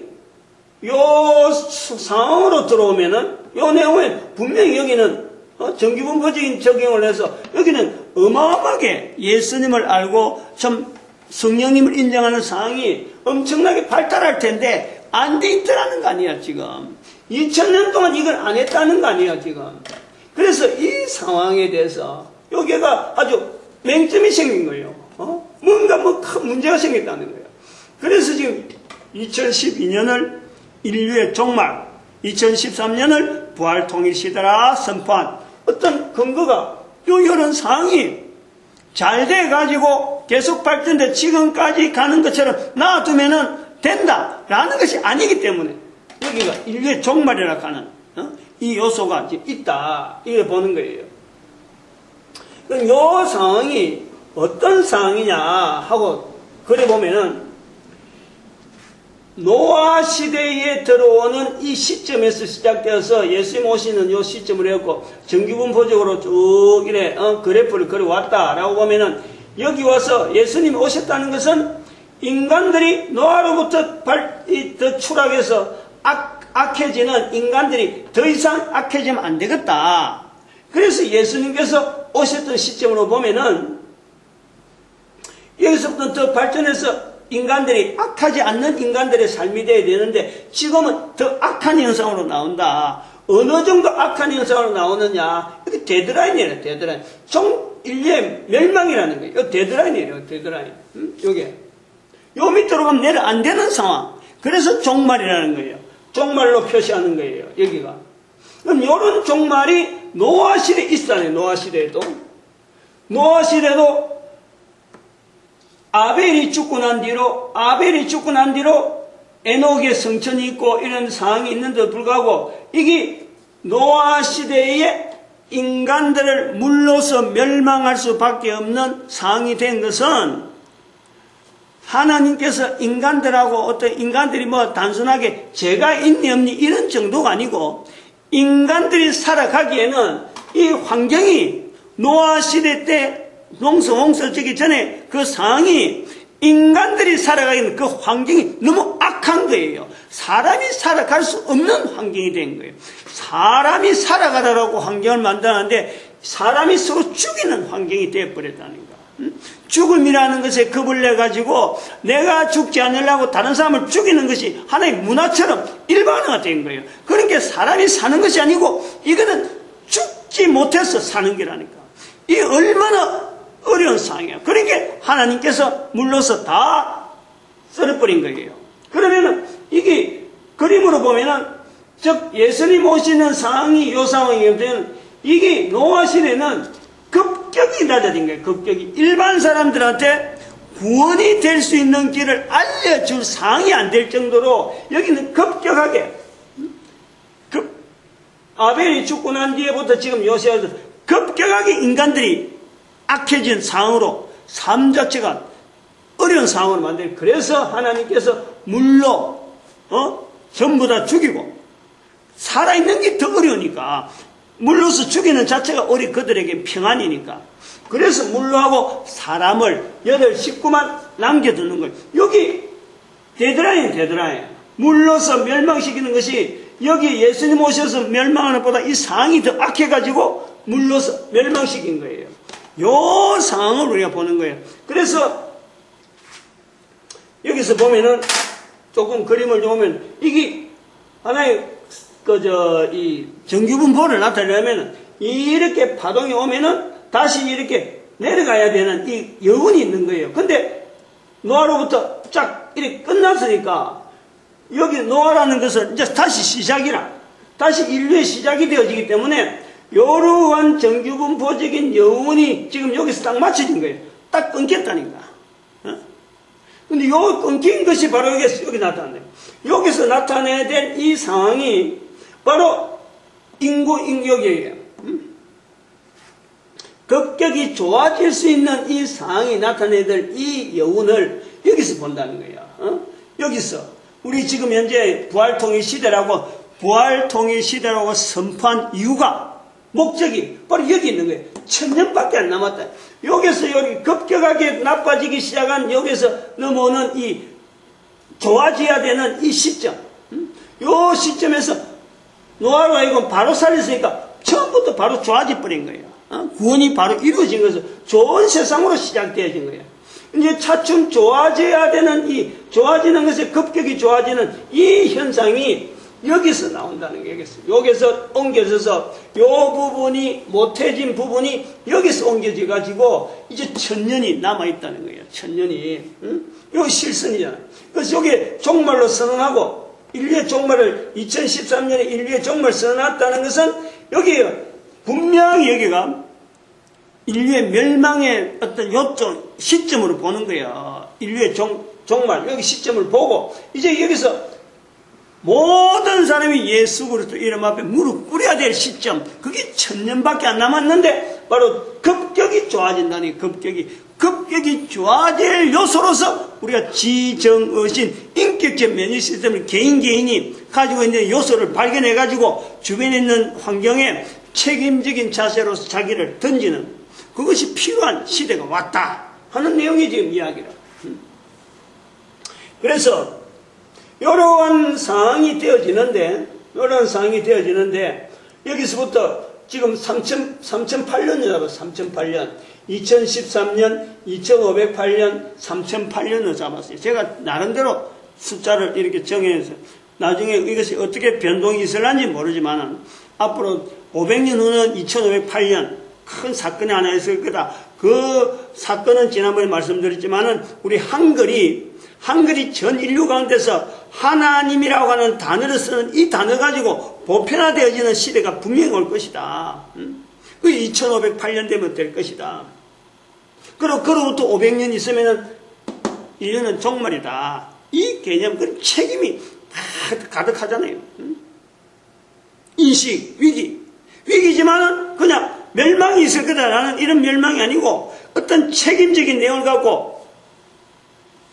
요 상황으로 들어오면은 요 내용에 분명히 여기는 정규분포적인 적용을 해서 여기는 어마어마하게 예수님을 알고 좀 성령님을 인정하는 상황이 엄청나게 발달할 텐데 안 돼 있더라는 거 아니야 지금. 2000년 동안 이걸 안 했다는 거 아니야 지금. 그래서 이 상황에 대해서 여기가 아주 맹점이 생긴 거예요. 뭔가 큰 문제가 생겼다는 거예요. 그래서 지금 2012년을 인류의 종말, 2013년을 부활통일시대라 선포한 어떤 근거가 이런 상황이 잘 돼가지고 계속 발전돼 지금까지 가는 것처럼 놔두면은 된다라는 것이 아니기 때문에 여기가 인류의 종말이라고 하는 이 요소가 이제 있다 이렇게 보는 거예요. 그럼 이 상황이 어떤 상황이냐 하고 그래 보면은 노아 시대에 들어오는 이 시점에서 시작되어서 예수님 오시는 이 시점을 해갖고 정규분포적으로 쭉 이래 그래프를 그려왔다라고 보면은 여기 와서 예수님이 오셨다는 것은 인간들이 노아로부터 추락해서 악해지는 인간들이 더 이상 악해지면 안 되겠다. 그래서 예수님께서 오셨던 시점으로 보면은 여기서부터 더 발전해서 인간들이 악하지 않는 인간들의 삶이 돼야 되는데 지금은 더 악한 현상으로 나온다. 어느 정도 악한 현상으로 나오느냐. 이게 데드라인이에요. 데드라인. 인류의 멸망이라는 거예요. 이 데드라인이에요. 데드라인. 요게. 요 밑으로 가면 내려 안 되는 상황. 그래서 종말이라는 거예요. 종말로 표시하는 거예요. 여기가. 그럼 요런 종말이 노아 시대에 있었잖아요. 노아 시대에도. 노아 시대도 아벨이 죽고 난 뒤로 에녹의 성천이 있고 이런 상황이 있는데도 불구하고 이게 노아 시대에 인간들을 물로서 멸망할 수밖에 없는 상황이 된 것은 하나님께서 인간들이 단순하게 죄가 있니 없니 이런 정도가 아니고 인간들이 살아가기에는 이 환경이 노아 시대 때 홍수되기 전에 그 상황이 인간들이 살아가기는 그 환경이 너무 악한 거예요. 사람이 살아갈 수 없는 환경이 된 거예요. 사람이 살아가라고 환경을 만드는데 사람이 서로 죽이는 환경이 되어버렸다는 거예요. 죽음이라는 것에 겁을 내가지고 내가 죽지 않으려고 다른 사람을 죽이는 것이 하나의 문화처럼 일반화가 된 거예요. 그러니까 사람이 사는 것이 아니고 이거는 죽지 못해서 사는 거라니까. 이 얼마나 어려운 상황이에요. 그러니까 하나님께서 물러서 다 썰어버린 거예요. 그러면은 이게 그림으로 보면은 즉 예수님 오시는 상황이 이 상황이면 이게 노아 시대는 급격히 낮아진 거예요. 급격히 일반 사람들한테 구원이 될 수 있는 길을 알려줄 상황이 안 될 정도로 여기는 급격하게 아벨이 죽고 난 뒤에부터 지금 요새부터 급격하게 인간들이 악해진 상황으로 삶 자체가 어려운 상황으로 만들어요. 그래서 하나님께서 물로 전부 다 죽이고 살아있는 게 더 어려우니까 물로서 죽이는 자체가 그들에게 평안이니까 그래서 물로 하고 사람을 19만 남겨두는 거예요. 여기 데드라인 물로서 멸망시키는 것이 여기 예수님 오셔서 멸망하는 것보다 이 상황이 더 악해가지고 물로서 멸망시킨 거예요. 요 상황을 우리가 보는 거예요. 그래서 여기서 보면은 조금 그림을 좀 보면 이게 하나의 이 정규분포를 나타내려면 이렇게 파동이 오면은 다시 이렇게 내려가야 되는 이 여운이 있는 거예요. 근데 노아로부터 쫙 이렇게 끝났으니까 여기 노아라는 것은 이제 다시 시작이라, 다시 인류의 시작이 되어지기 때문에 이러한 정규분포적인 여운이 지금 여기서 딱 맞춰진 거예요. 딱 끊겼다니까. 근데 요 끊긴 것이 바로 여기 나타나요. 여기서 나타내야 될 이 상황이 바로 여기에요. 급격히 좋아질 수 있는 이 상황이 나타내야 될 이 여운을 여기서 본다는 거예요. 여기서 우리 지금 현재 부활통일 시대라고 선포한 이유가, 목적이 바로 여기 있는 거예요. 1000년밖에 안 남았다. 여기서 여기 급격하게 나빠지기 시작한 여기서 넘어오는 이 좋아져야 되는 이 시점, 요 시점에서 노아로 하여금 바로 살렸으니까 처음부터 바로 좋아져 버린 거예요. 구원이 바로 이루어진 것은 좋은 세상으로 시작되어진 거예요. 이제 차츰 좋아져야 되는 좋아지는 것에 급격히 좋아지는 이 현상이 여기서 나온다는 게, 여기서 옮겨져서 요 부분이, 못해진 부분이 여기서 옮겨져 가지고 이제 1000년이 남아있다는 거예요. 1000년이. 요 실선이잖아요. 그래서 여기 종말로 선언하고, 인류의 종말을 2013년에 인류의 종말 선언했다는 것은 여기에요. 분명히 여기가 인류의 멸망의 어떤 요점, 시점으로 보는 거예요. 인류의 종말, 여기 시점을 보고, 이제 여기서 모든 사람이 예수 그리스도 이름 앞에 무릎 꿇어야 될 시점, 그게 1000년밖에 안 남았는데 바로 급격히 좋아진다니. 급격히 좋아질 요소로서 우리가 지정의신 인격적 면역 시스템을 개인이 가지고 있는 요소를 발견해 가지고 주변에 있는 환경에 책임적인 자세로서 자기를 던지는, 그것이 필요한 시대가 왔다 하는 내용이 지금 이야기라. 그래서 이러한 상황이 되어지는데 여기서부터 지금 3008년을 잡았어요. 3008년, 2013년, 2508년, 3008년을 잡았어요. 제가 나름대로 숫자를 이렇게 정해서 나중에 이것이 어떻게 변동이 있을는지 모르지만 앞으로 500년 후는 2508년 큰 사건이 하나 있을 거다. 그 사건은 지난번에 말씀드렸지만은 우리 한글이 전 인류 가운데서 하나님이라고 하는 단어를 쓰는 이 단어 가지고 보편화되어지는 시대가 분명히 올 것이다. 그 2508년 되면 될 것이다. 그로부터 500년 있으면은 인류는 종말이다. 이 개념, 그 책임이 가득하잖아요. 인식, 위기지만은 그냥 멸망이 있을 거다라는 이런 멸망이 아니고 어떤 책임적인 내용을 갖고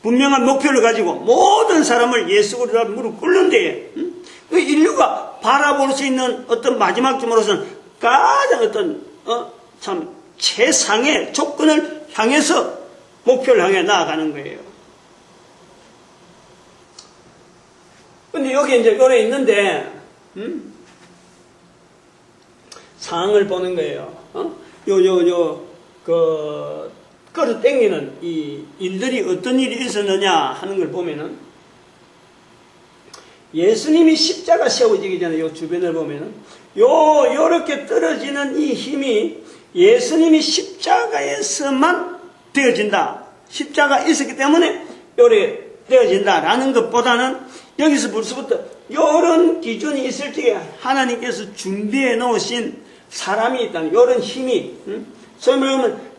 분명한 목표를 가지고 모든 사람을 예수 그리스도 앞에 무릎 꿇는 데에 그 인류가 바라볼 수 있는 어떤 마지막쯤으로서는 가장 어떤 참 최상의 조건을 향해서 목표를 향해 나아가는 거예요. 근데 여기 이제 요래 있는데 상황을 보는 거예요. 끌어당기는 이 일들이 어떤 일이 있었느냐 하는 걸 보면은, 예수님이 십자가 세워지기 전에 요 주변을 보면은, 요렇게 떨어지는 이 힘이 예수님이 십자가에서만 되어진다. 십자가 있었기 때문에 요래 되어진다라는 것보다는 여기서 벌써부터 요런 기준이 있을 적에 하나님께서 준비해 놓으신 사람이 있다는 요런 힘이, 소위 말하면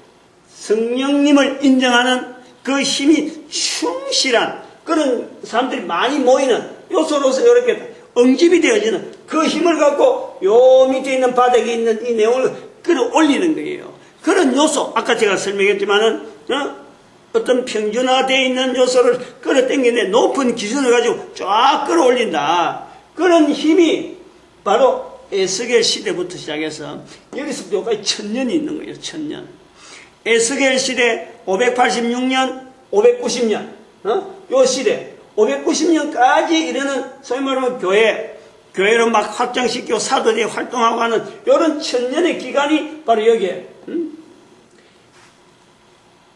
성령님을 인정하는 그 힘이 충실한 그런 사람들이 많이 모이는 요소로서 이렇게 응집이 되어지는 그 힘을 갖고 요 밑에 있는 바닥에 있는 이 내용을 끌어올리는 거예요. 그런 요소, 아까 제가 설명했지만은 어떤 평준화되어 있는 요소를 끌어당기는데 높은 기준을 가지고 쫙 끌어올린다. 그런 힘이 바로 에스겔 시대부터 시작해서 여기서부터 여기까지 1000년이 있는 거예요. 1000년. 에스겔 시대 586년, 590년, 요 시대 590년까지 이르는 소위 말하면 교회로 막 확장시키고 사도들이 활동하고 하는 이런 1000년의 기간이 바로 여기에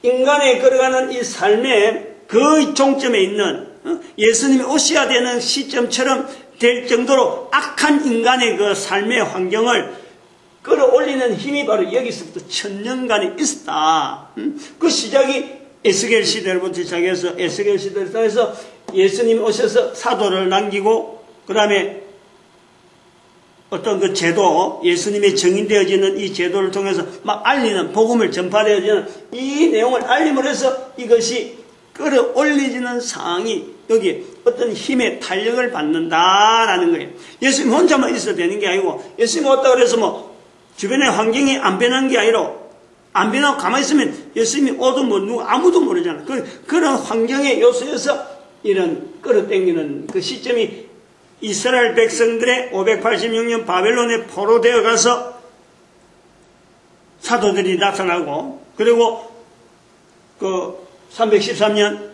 인간의 걸어가는 이 삶의 그 종점에 있는 예수님이 오셔야 되는 시점처럼 될 정도로 악한 인간의 그 삶의 환경을 끌어올리는 힘이 바로 여기서부터 천년간에 있었다. 그 시작이 에스겔 시대로부터 시작해서 에스겔 시대를 통해서 예수님이 오셔서 사도를 남기고 그 다음에 어떤 그 제도, 예수님의 정인되어지는 이 제도를 통해서 막 알리는, 복음을 전파되어지는 이 내용을 알림을 해서 이것이 끌어올리지는 상황이 여기 어떤 힘의 탄력을 받는다라는 거예요. 예수님 혼자만 있어도 되는 게 아니고, 예수님 왔다 그래서 뭐 주변의 환경이 안 변한 게 아니라, 안 변하고 가만히 있으면 예수님이 오도 뭐 누구 아무도 모르잖아. 그런 환경의 요소에서 이런 끌어당기는 그 시점이 이스라엘 백성들의 586년 바벨론에 포로되어 가서 사도들이 나타나고, 그리고 그 313년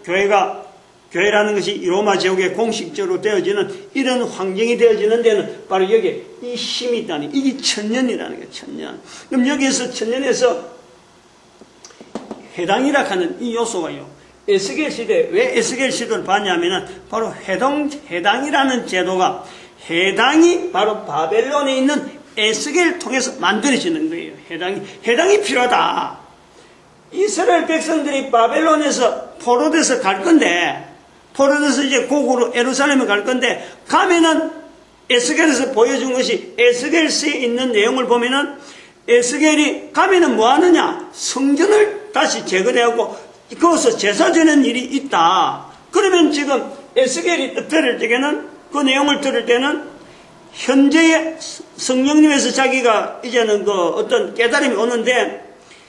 교회라는 것이 로마 제국에 공식적으로 되어지는 이런 환경이 되어지는 데는 바로 여기에 이 힘이 있다니, 이게 천년이라는 거예요. 천년. 그럼 여기에서 천년에서 해당이라 하는 이 요소가요, 에스겔 시대, 왜 에스겔 시대를 봤냐면은 바로 해당이라는 제도가, 해당이 바로 바벨론에 있는 에스겔을 통해서 만들어지는 거예요. 해당이 필요하다. 이스라엘 백성들이 바벨론에서 포로돼서 갈 건데, 포로돼서 이제 고국으로 예루살렘에 갈 건데, 가면은 에스겔에서 보여준 것이, 에스겔서에 있는 내용을 보면은 에스겔이 가면은 뭐 하느냐? 성전을 다시 재건해하고 거기서 제사 지는 일이 있다. 그러면 지금 에스겔이 들을 때에는, 그 내용을 들을 때는 현재의 성령님에서 자기가 이제는 그 어떤 깨달음이 오는데,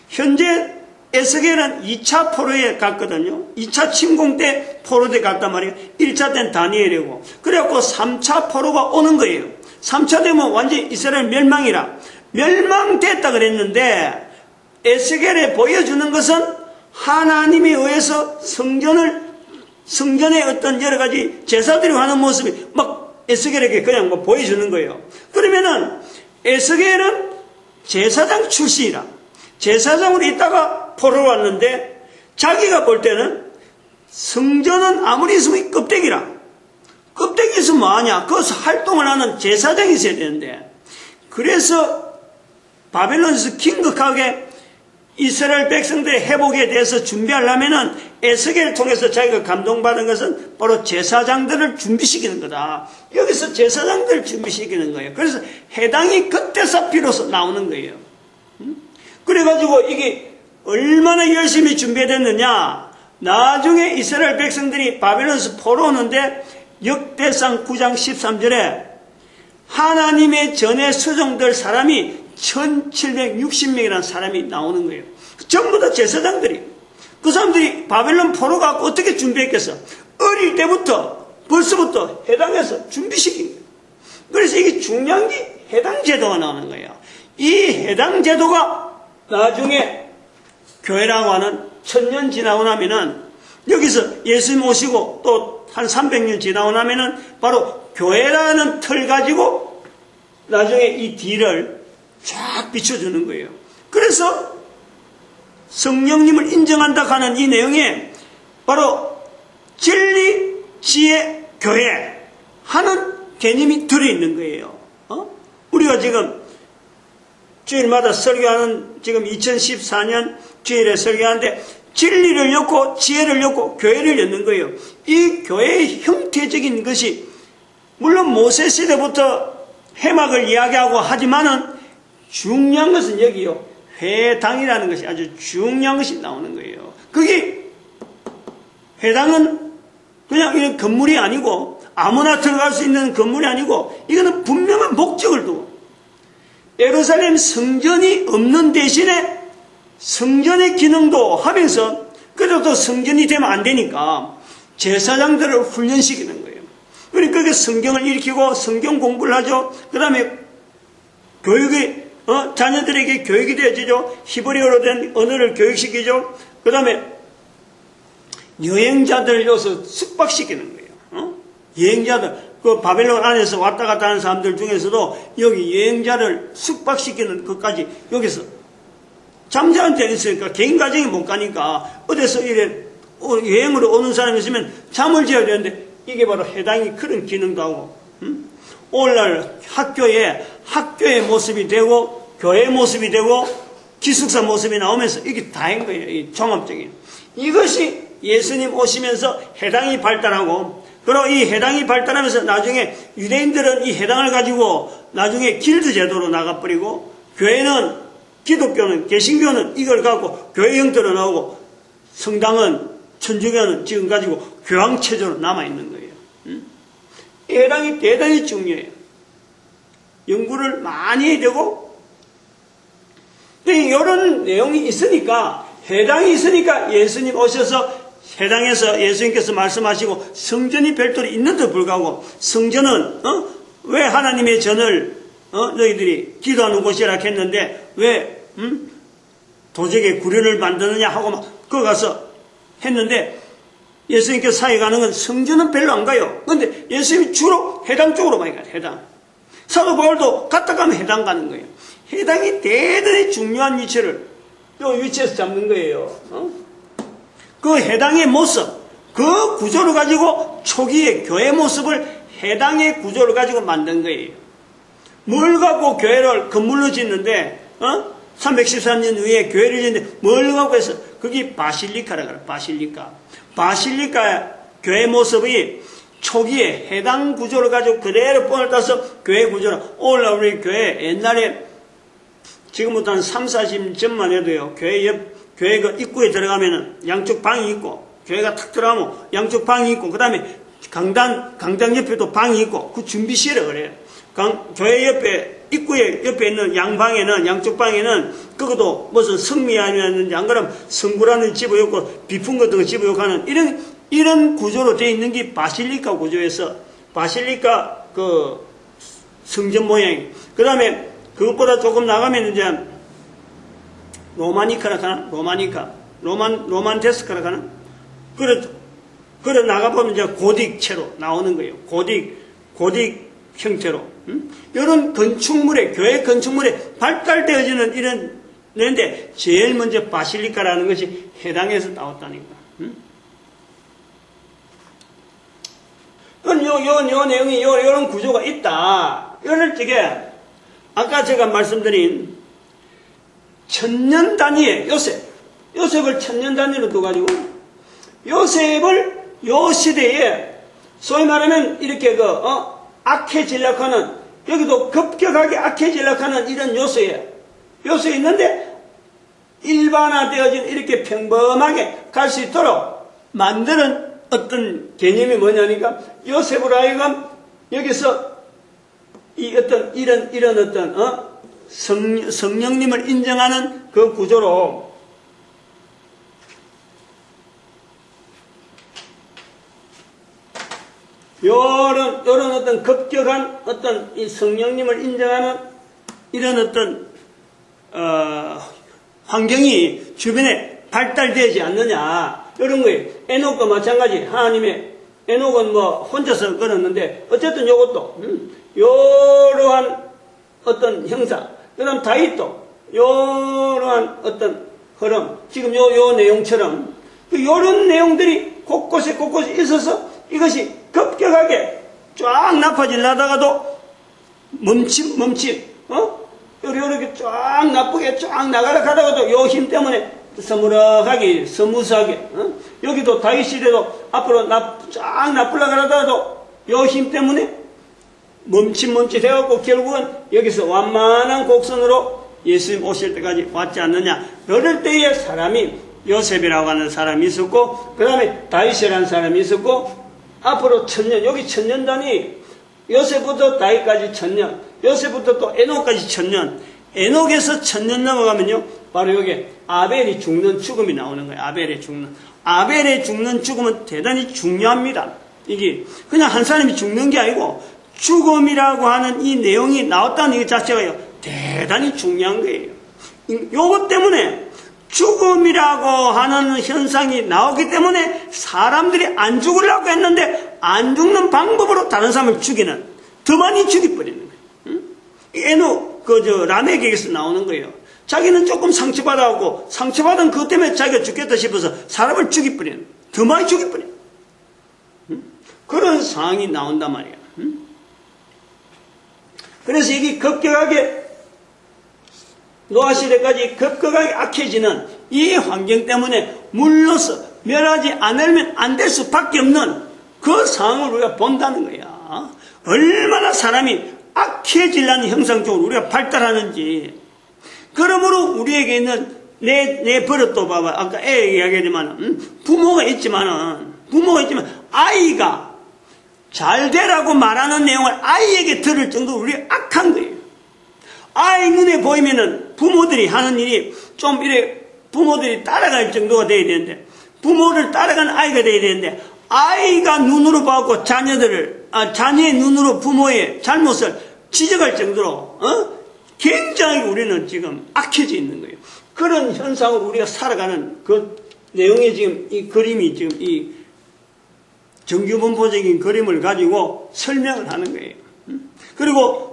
현재 에스겔은 2차 포로에 갔거든요. 2차 침공 때 포로대 갔단 말이에요. 1차 때는 다니엘이고. 그래갖고 3차 포로가 오는 거예요. 3차 되면 완전히 이스라엘 멸망이라. 멸망됐다 그랬는데, 에스겔에 보여주는 것은 하나님에 의해서 성전의 어떤 여러 가지 제사들이 하는 모습이 막 에스겔에게 그냥 뭐 보여주는 거예요. 그러면은 에스겔은 제사장 출신이라, 제사장으로 있다가 포로로 왔는데, 자기가 볼 때는 성전은 아무리 있으면 껍데기라, 껍데기 있으면 뭐하냐, 거기서 활동을 하는 제사장이 있어야 되는데, 그래서 바벨론에서 긴급하게 이스라엘 백성들의 회복에 대해서 준비하려면은 에스겔을 통해서 자기가 감동받은 것은 바로 제사장들을 준비시키는 거다. 여기서 제사장들을 준비시키는 거예요. 그래서 해당이 그때서 비로소 나오는 거예요. 그래가지고 이게 얼마나 열심히 준비됐느냐. 나중에 이스라엘 백성들이 바벨론에서 포로 오는데 역대상 9장 13절에 하나님의 전에 수종될 사람이 1760명이라는 사람이 나오는 거예요. 전부 다 제사장들이. 그 사람들이 바벨론 포로 갖고 어떻게 준비했겠어? 어릴 때부터 벌써부터 해당해서 준비시킨 거예요. 그래서 이게 중요한 게 해당 제도가 나오는 거예요. 이 해당 제도가 나중에 교회라고 하는 1000년 지나고 나면은, 여기서 예수님 오시고 또 한 300년 지나고 나면은 바로 교회라는 틀 가지고 나중에 이 뒤를 쫙 비춰주는 거예요. 그래서 성령님을 인정한다 하는 이 내용에 바로 진리, 지혜, 교회 하는 개념이 들어있는 거예요. 우리가 지금 주일마다 설교하는, 지금 2014년 주일에 설교하는데 진리를 엮고 지혜를 엮고 교회를 엮는 거예요. 이 교회의 형태적인 것이 물론 모세 시대부터 회막을 이야기하고 하지만은 중요한 것은 여기요, 회당이라는 것이 아주 중요한 것이 나오는 거예요. 그게, 회당은 그냥 이런 건물이 아니고 아무나 들어갈 수 있는 건물이 아니고, 이거는 분명한 목적을 두고, 예루살렘 성전이 없는 대신에 성전의 기능도 하면서, 그래도 성전이 되면 안 되니까 제사장들을 훈련시키는 거예요. 그러니까 그게 성경을 일으키고 성경 공부를 하죠. 그 다음에 교육이, 자녀들에게 교육이 되어지죠. 히브리어로 된 언어를 교육시키죠. 그 다음에 여행자들을 여기서 숙박시키는 거예요. 여행자들, 그 바벨론 안에서 왔다 갔다 하는 사람들 중에서도 여기 여행자를 숙박시키는 것까지 여기서 잠자는 데는 있으니까 개인 가정이 못 가니까 어디서 이래 여행으로 오는 사람이 있으면 잠을 지어야 되는데, 이게 바로 해당이 그런 기능도 하고, 오늘날 학교의 모습이 되고 교회 모습이 되고 기숙사 모습이 나오면서 이게 다인 거예요. 이 종합적인. 이것이 예수님 오시면서 해당이 발달하고, 그리고 이 해당이 발달하면서 나중에 유대인들은 이 해당을 가지고 나중에 길드 제도로 나가버리고, 교회는, 기독교는, 개신교는 이걸 갖고 교회 형태로 나오고, 성당은, 천주교는 지금 가지고 교황체제로 남아있는 거예요. 이 해당이 대단히 중요해요. 연구를 많이 해야 되고, 이런 내용이 있으니까, 해당이 있으니까 예수님 오셔서 해당에서 예수님께서 말씀하시고 성전이 별도로 있는데도 불구하고 성전은 왜 하나님의 전을 너희들이 기도하는 곳이라 했는데 왜 도적의 구련을 만드느냐 하고 막 거기 가서 했는데 예수님께서 사회 가는 건 성전은 별로 안 가요. 그런데 예수님이 주로 해당 쪽으로 많이 가요. 해당. 사도 바울도 갔다 가면 해당 가는 거예요. 해당이 대단히 중요한 위치를 요 위치에서 잡는 거예요. 그 해당의 모습, 그 구조를 가지고 초기의 교회 모습을 해당의 구조를 가지고 만든 거예요. 뭘 갖고 교회를 건물로 짓는데 313년 후에 교회를 짓는데 뭘 갖고 해서 그게 바실리카라고 해요. 바실리카 교회 모습이 초기에 해당 구조를 가지고 그대로 뽕을 따서 교회 구조로 오늘날 우리 교회 옛날에 지금부터 한 3, 40년 전만 해도요, 교회 그 입구에 들어가면은 양쪽 방이 있고, 교회가 탁 들어가면 양쪽 방이 있고, 그 다음에 강당 옆에도 방이 있고, 그 준비실이라고 그래요. 교회 옆에, 입구에 옆에 있는 양쪽 방에는, 그것도 무슨 성미아니었는지, 안 그러면 성구라는 집어였고, 비품 같은 거 집어였고 하는, 이런 구조로 되어 있는 게 바실리카 구조에서, 바실리카 그 성전 모양. 그 다음에, 그것보다 조금 나가면 이제 로마니카라 하나? 로만테스카라 하나? 그래 나가보면 이제 고딕체로 나오는 거예요. 고딕 형태로. 이런 건축물에, 교회 건축물에 발달되어지는 이런, 그런데 제일 먼저 바실리카라는 것이 해당에서 나왔다니까. 그럼 요 내용이, 요런 구조가 있다. 이럴 적에, 아까 제가 말씀드린 천년 단위의 요셉을 천년 단위로 둬가지고 요셉을 요 시대에 소위 말하면 이렇게 악해질락하는 여기도 급격하게 악해질락하는 이런 요소에 있는데 일반화되어진 이렇게 평범하게 갈 수 있도록 만드는 어떤 개념이 뭐냐니까 요셉으로 하여금 여기서 이런 어떤, 성령님을 인정하는 그 구조로, 요런 어떤 급격한 어떤 이 성령님을 인정하는 이런 어떤, 환경이 주변에 발달되지 않느냐, 이런 거예요. 에녹과 마찬가지. 하나님의, 에녹은 혼자서 걸었는데, 어쨌든 요것도, 요러한 어떤 형사, 그 다음 다윗도 요러한 어떤 흐름, 지금 요 내용처럼 요런 내용들이 곳곳에 있어서 이것이 급격하게 쫙 나빠지려다가도 멈춤, 요렇게 쫙 나쁘게 쫙 나가라 하다가도 요 힘 때문에 스무스하게, 여기도 다윗 시대도 앞으로 쫙 나쁘려고 하다가도 요 힘 때문에 멈칫 해갖고 결국은 여기서 완만한 곡선으로 예수님 오실 때까지 왔지 않느냐. 이럴 때에 사람이 요셉이라고 하는 사람이 있었고, 그 다음에 다윗이라는 사람이 있었고, 앞으로 천년, 여기 천년 단위, 요셉부터 다윗까지 천년, 요셉부터 또 에녹까지 천년, 에녹에서 천년 넘어가면요, 바로 여기 아벨이 죽는 죽음이 나오는 거예요. 아벨의 죽는 죽음은 대단히 중요합니다. 이게 그냥 한 사람이 죽는 게 아니고 죽음이라고 하는 이 내용이 나왔다는 것 자체가요, 대단히 중요한 거예요. 요것 때문에 죽음이라고 하는 현상이 나오기 때문에 사람들이 안 죽으려고 했는데 안 죽는 방법으로 다른 사람을 죽이는, 더 많이 죽여버리는 거예요. 에녹, 라멕에게서 나오는 거예요. 자기는 조금 상처받아갖고 상처받은 그것 때문에 자기가 죽겠다 싶어서 사람을 죽여버리는, 더 많이 죽여버리는 그런 상황이 나온단 말이에요. 그래서 이게 급격하게 노아 시대까지 급격하게 악해지는 이 환경 때문에 물로서 멸하지 않으면 안 될 수밖에 없는 그 상황을 우리가 본다는 거야. 얼마나 사람이 악해지려는 형상적으로 우리가 발달하는지. 그러므로 우리에게 있는 내 버릇도 봐봐. 아까 애 이야기했지만 부모가 있지만 아이가 잘 되라고 말하는 내용을 아이에게 들을 정도로 우리가 악한 거예요. 아이 눈에 보이면은 부모들이 하는 일이 좀 이래 부모들이 따라갈 정도가 돼야 되는데, 부모를 따라가는 아이가 돼야 되는데, 아이가 눈으로 봐고 자녀의 눈으로 부모의 잘못을 지적할 정도로 굉장히 우리는 지금 악해져 있는 거예요. 그런 현상으로 우리가 살아가는 그 내용의 지금 이 그림이 지금 이 정규분포적인 그림을 가지고 설명을 하는 거예요. 그리고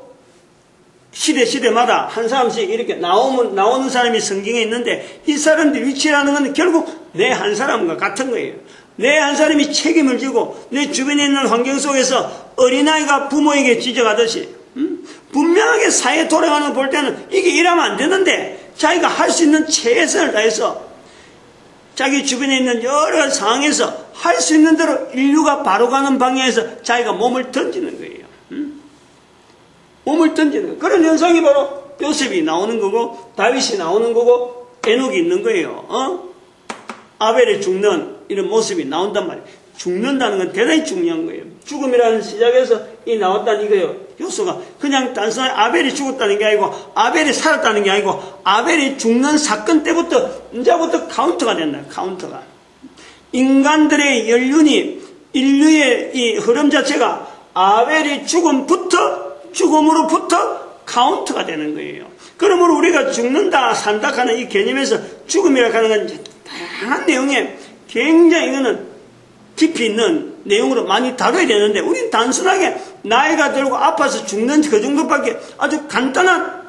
시대마다 한 사람씩 이렇게 나오는 사람이 성경에 있는데, 이 사람들 위치라는 건 결국 내 한 사람과 같은 거예요. 내 한 사람이 책임을 지고 내 주변에 있는 환경 속에서 어린아이가 부모에게 지적하듯이 분명하게 사회에 돌아가는 걸 볼 때는 이게 이러면 안 되는데, 자기가 할 수 있는 최선을 다해서 자기 주변에 있는 여러 상황에서 할 수 있는 대로 인류가 바로 가는 방향에서 자기가 몸을 던지는 거예요. 몸을 던지는 거예요. 그런 현상이 바로 요셉이 나오는 거고, 다윗이 나오는 거고, 에녹이 있는 거예요. 아벨이 죽는 이런 모습이 나온단 말이에요. 죽는다는 건 대단히 중요한 거예요. 죽음이라는 시작에서 이 나왔다는 이거예요. 요소가 그냥 단순하게 아벨이 죽었다는 게 아니고, 아벨이 살았다는 게 아니고, 아벨이 죽는 사건 때부터 이제부터 카운터가 된다. 카운터가. 인간들의 연륜이, 인류의 이 흐름 자체가 아벨이 죽음으로부터 카운트가 되는 거예요. 그러므로 우리가 죽는다, 산다 하는 이 개념에서 죽음이라고 하는 건 다양한 내용에 굉장히 이거는 깊이 있는 내용으로 많이 다뤄야 되는데, 우리는 단순하게 나이가 들고 아파서 죽는 그 정도밖에 아주 간단한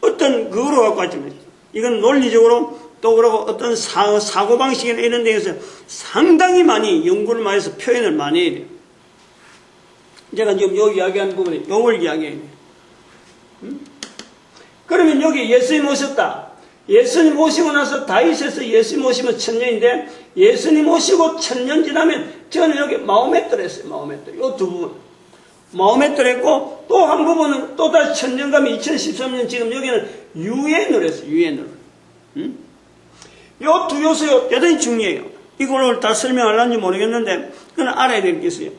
어떤 그거로 갖고 왔지만, 이건 논리적으로 또 그러고 어떤 사고방식이나 이런 데에서 상당히 많이 연구를 많이 해서 표현을 많이 해야 돼요. 제가 지금 여기 이야기하는 부분에 요걸 이야기해요. 그러면 여기 예수님 오셨다. 예수님 오시고 나서 다윗에서 예수님 오시면 1000년인데, 예수님 오시고 1000년 지나면 저는 여기 마호메트를 했어요. 마호메트. 요 두 부분. 마호메트를 했고, 또 한 부분은 또 다시 1000년 가면 2013년 지금 여기는 유엔을 했어요. 유엔을. 요 두 요소요 대단히 중요해요. 이걸 다 설명하려는지 모르겠는데, 그건 알아야 될 게 있어요.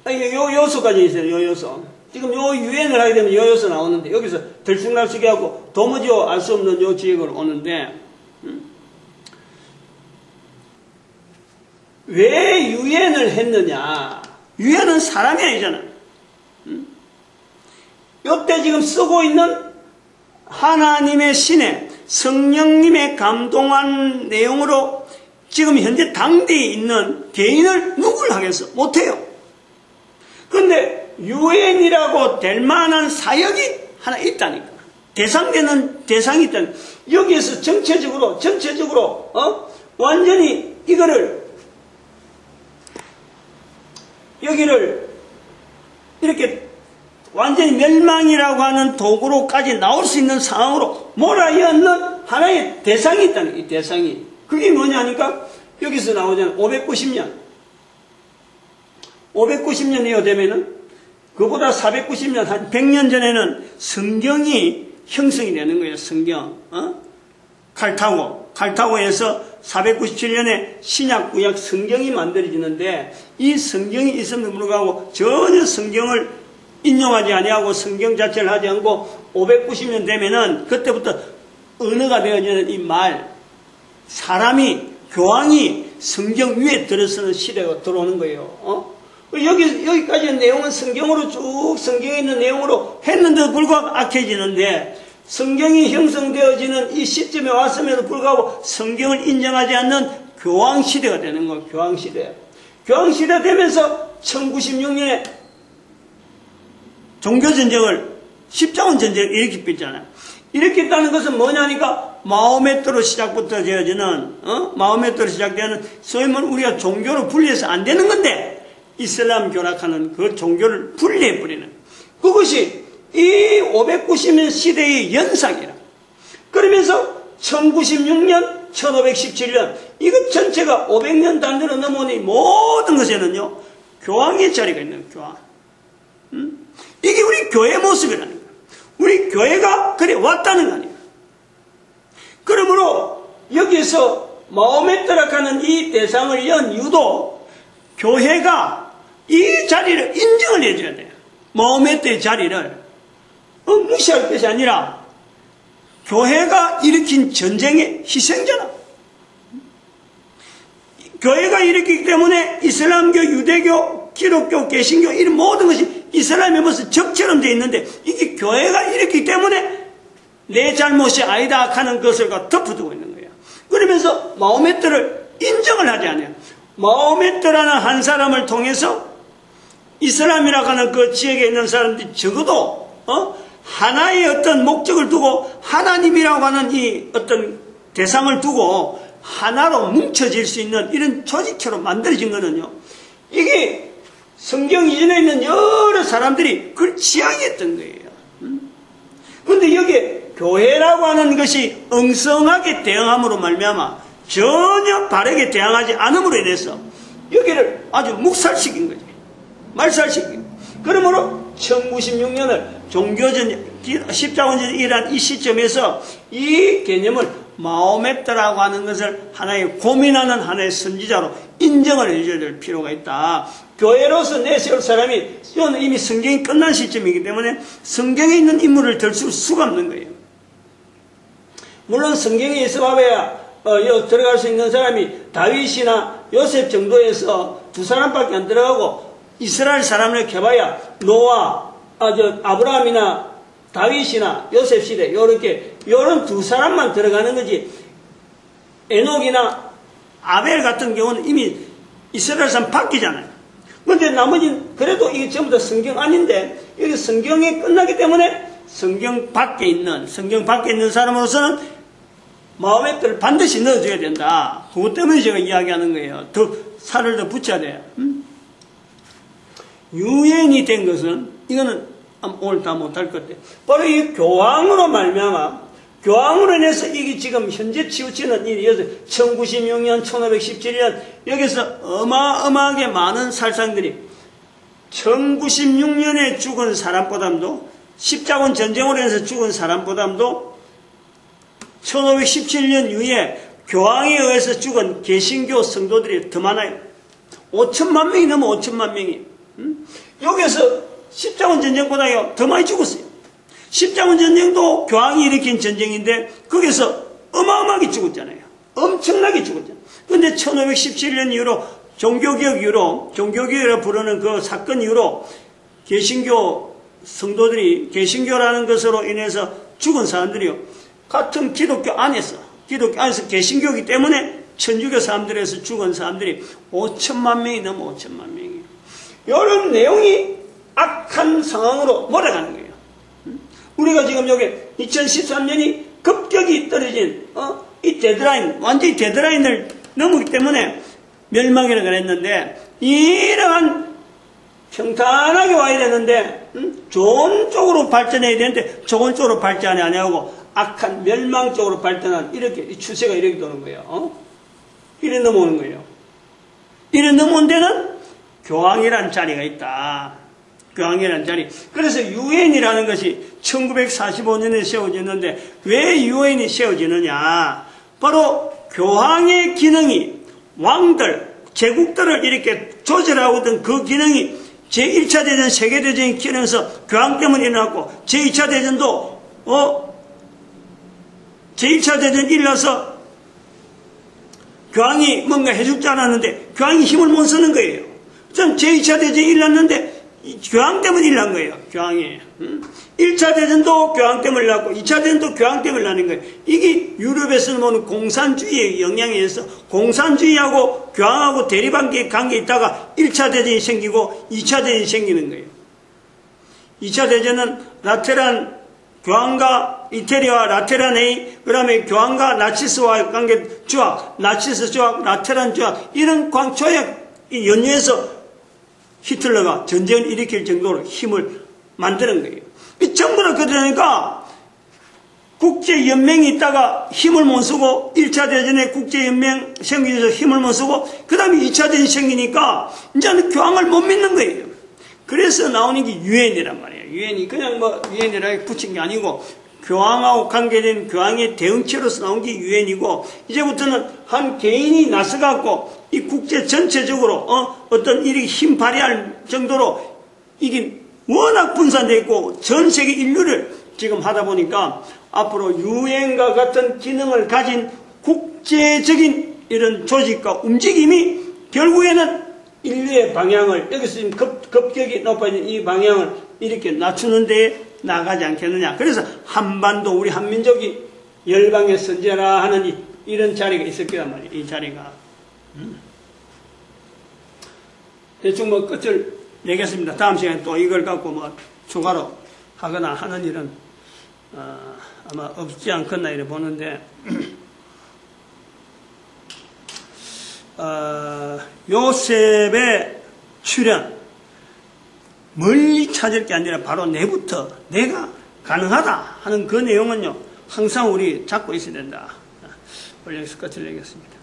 요 요소까지 있어요. 요 요소. 지금 요 유행을 하게 되면 요 요소 나오는데, 여기서 들쑥날쑥이 하고 도무지 알 수 없는 요 지역으로 오는데, 왜 유행을 했느냐? 유행은 사람이 아니잖아. 요때 지금 쓰고 있는 하나님의 신의 성령님의 감동한 내용으로 지금 현재 당대에 있는 개인을 누굴 하겠어? 못해요. 근데 유엔이라고 될 만한 사역이 하나 있다니까. 대상되는 대상이 있다니까. 여기에서 전체적으로 완전히 여기를 이렇게 완전히 멸망이라고 하는 도구로까지 나올 수 있는 상황으로 몰아넣는 하나의 대상이 있다는, 이 대상이. 그게 뭐냐 하니까 여기서 나오잖아. 590년. 590년이요 되면은 그보다 490년, 한 100년 전에는 성경이 형성이 되는 거예요. 성경. 칼타고에서 497년에 신약, 구약 성경이 만들어지는데, 이 성경이 있음에도 불구하고 전혀 성경을 인용하지 아니하고 성경 자체를 하지 않고 590년 되면은 그때부터 언어가 되어지는 이 말, 사람이, 교황이 성경 위에 들어서는 시대가 들어오는 거예요. 여기까지 내용은 성경으로 쭉 성경에 있는 내용으로 했는데도 불구하고 악해지는데, 성경이 형성되어지는 이 시점에 왔음에도 불구하고 성경을 인정하지 않는 교황시대가 되는 거예요. 교황시대. 교황시대 되면서 1096년에 종교전쟁을, 십자군 전쟁을 일으켰잖아요. 일으켰다는 것은 뭐냐니까, 마호메트로 시작부터 되어지는, 마호메트로 시작되는, 소위 말하면 우리가 종교로 분리해서 안 되는 건데, 이슬람 교락하는 그 종교를 분리해버리는, 그것이 이 590년 시대의 연상이라. 그러면서 1096년, 1517년 이것 전체가 500년 단위로 넘어오니 모든 것에는요 교황의 자리가 있는 거예요. 교황. 이게 우리 교회 모습이라는 거예요. 우리 교회가 그래 왔다는 거 아니에요. 그러므로 여기서 마호메 타락하는 이 대상을 연 이유도 교회가 이 자리를 인정을 해줘야 돼요. 마호메트의 자리를 무시할 것이 아니라 교회가 일으킨 전쟁의 희생자다. 교회가 일으키기 때문에 이슬람교, 유대교, 기독교, 개신교 이런 모든 것이 이슬람의 무슨 적처럼 되어 있는데 이게 교회가 일으키기 때문에 내 잘못이 아니다 하는 것을 덮어두고 있는 거예요. 그러면서 마호메트를 인정을 하지 않아요. 마호메트라는 한 사람을 통해서 이슬람이라고 하는 그 지역에 있는 사람들이 적어도 하나의 어떤 목적을 두고 하나님이라고 하는 이 어떤 대상을 두고 하나로 뭉쳐질 수 있는 이런 조직처럼 만들어진 거는요. 이게 성경 이전에 있는 여러 사람들이 그걸 지향했던 거예요. 그런데 여기에 교회라고 하는 것이 엉성하게 대응함으로 말미암아 전혀 바르게 대응하지 않음으로 인해서 여기를 아주 묵살시킨 거지. 말살시킨. 그러므로 1096년을 종교전, 십자군전이 일어난 이 시점에서 이 개념을 마호메트라고 하는 것을 하나의 고민하는 하나의 선지자로 인정을 해줘야 될 필요가 있다. 교회로서 내세울 사람이 이미 성경이 끝난 시점이기 때문에 성경에 있는 인물을 들 수가 없는 거예요. 물론 성경에 있어 봐야 들어갈 수 있는 사람이 다윗이나 요셉 정도에서 두 사람밖에 안 들어가고 이스라엘 사람을 해봐야 노아, 아브라함이나 다윗이나 요셉 시대 요런 두 사람만 들어가는 거지. 에녹이나 아벨 같은 경우는 이미 이스라엘 사람 바뀌잖아요. 그런데 나머지는 그래도 이게 전부 다 성경 아닌데 여기 성경이 끝나기 때문에 성경 밖에 있는 사람으로서는 마호메트를 반드시 넣어줘야 된다. 그것 때문에 제가 이야기하는 거예요. 더 살을 더 붙여야 돼요. 유엔이 된 것은 이거는 오늘 다 못할 것 같아요. 바로 이 교황으로 말미암아 교황으로 인해서 이게 지금 현재 치우치는 일이 1096년 1517년 여기서 어마어마하게 많은 살상들이 1096년에 죽은 사람보다도 십자군 전쟁으로 인해서 죽은 사람보다도 1517년 이후에 교황에 의해서 죽은 개신교 성도들이 더 많아요. 5천만 명이 넘어 5천만 명이. 여기서 십자군 전쟁보다 더 많이 죽었어요. 십자군 전쟁도 교황이 일으킨 전쟁인데 거기서 어마어마하게 죽었잖아요. 엄청나게 죽었잖아요. 그런데 1517년 이후로 종교개혁이라고 부르는 그 사건 이후로 개신교 성도들이 개신교라는 것으로 인해서 죽은 사람들이요. 같은 기독교 안에서 개신교이기 때문에 천주교 사람들에서 죽은 사람들이 5천만 명이 넘어 5천만 명이에요. 이런 내용이 악한 상황으로 몰아가는 거예요. 우리가 지금 여기 2013년이 급격히 떨어진 이 데드라인, 완전히 데드라인을 넘었기 때문에 멸망이라고 그랬는데 이러한 평탄하게 와야 되는데 좋은 쪽으로 발전해야 되는데 좋은 쪽으로 발전이 아니하고 악한 멸망 쪽으로 발전한 이렇게 추세가 이렇게 도는 거예요. 이래 넘어오는 거예요. 이래 넘어온 데는 교황이라는 자리가 있다. 교황이라는 자리. 그래서 유엔이라는 것이 1945년에 세워졌는데 왜 유엔이 세워지느냐? 바로 교황의 기능이 왕들, 제국들을 이렇게 조절하고던 그 기능이 제1차 대전, 세계대전이 일어나서 교황 때문에 일어났고 제2차 대전도 제1차 대전이 일어나서 교황이 뭔가 해줄 줄 알았는데 교황이 힘을 못 쓰는 거예요. 전 제2차 대전이 일어났는데 교황 때문에 일어난 거예요. 교황이. 1차 대전도 교황 때문에 일어났고 2차 대전도 교황 때문에 일어나는 거예요. 이게 유럽에서는 보는 공산주의의 영향에 의해서 공산주의하고 교황하고 대립관계에 있다가 1차 대전이 생기고 2차 대전이 생기는 거예요. 2차 대전은 라테란 교황과 이태리와 라테란 회의, 그 다음에 교황과 나치스와의 관계 조약, 나치스 조약, 라테란 조약 이런 조약 연유해서 히틀러가 전쟁을 일으킬 정도로 힘을 만드는 거예요. 이 전부 다 그러니까 국제연맹이 있다가 힘을 못 쓰고 1차 대전에 국제연맹 생기면서 힘을 못 쓰고 그 다음에 2차 대전이 생기니까 이제는 교황을 못 믿는 거예요. 그래서 나오는 게 유엔이란 말이에요. 유엔이 그냥 뭐 유엔이라고 붙인 게 아니고 교황하고 관계된 교황의 대응체로서 나온 게 유엔이고 이제부터는 한 개인이 나서갖고 이 국제 전체적으로 어떤 일이 힘 발휘할 정도로 이게 워낙 분산되어 있고 전 세계 인류를 지금 하다 보니까 앞으로 유엔과 같은 기능을 가진 국제적인 이런 조직과 움직임이 결국에는 인류의 방향을 여기서 지금 급격히 높아진 이 방향을 이렇게 낮추는 데 나가지 않겠느냐. 그래서 한반도 우리 한민족이 열방의 선제라 하는 이런 자리가 있을 거란 말이에요. 이 자리가. 대충 뭐 끝을 내겠습니다. 다음 시간에 또 이걸 갖고 뭐 추가로 하거나 하는 일은 아마 없지 않겠나 이래 보는데 요셉의 출현 멀리 찾을 게 아니라 바로 내부터 내가 가능하다 하는 그 내용은요 항상 우리 잡고 있어야 된다. 원래 여기서 끝을 내겠습니다.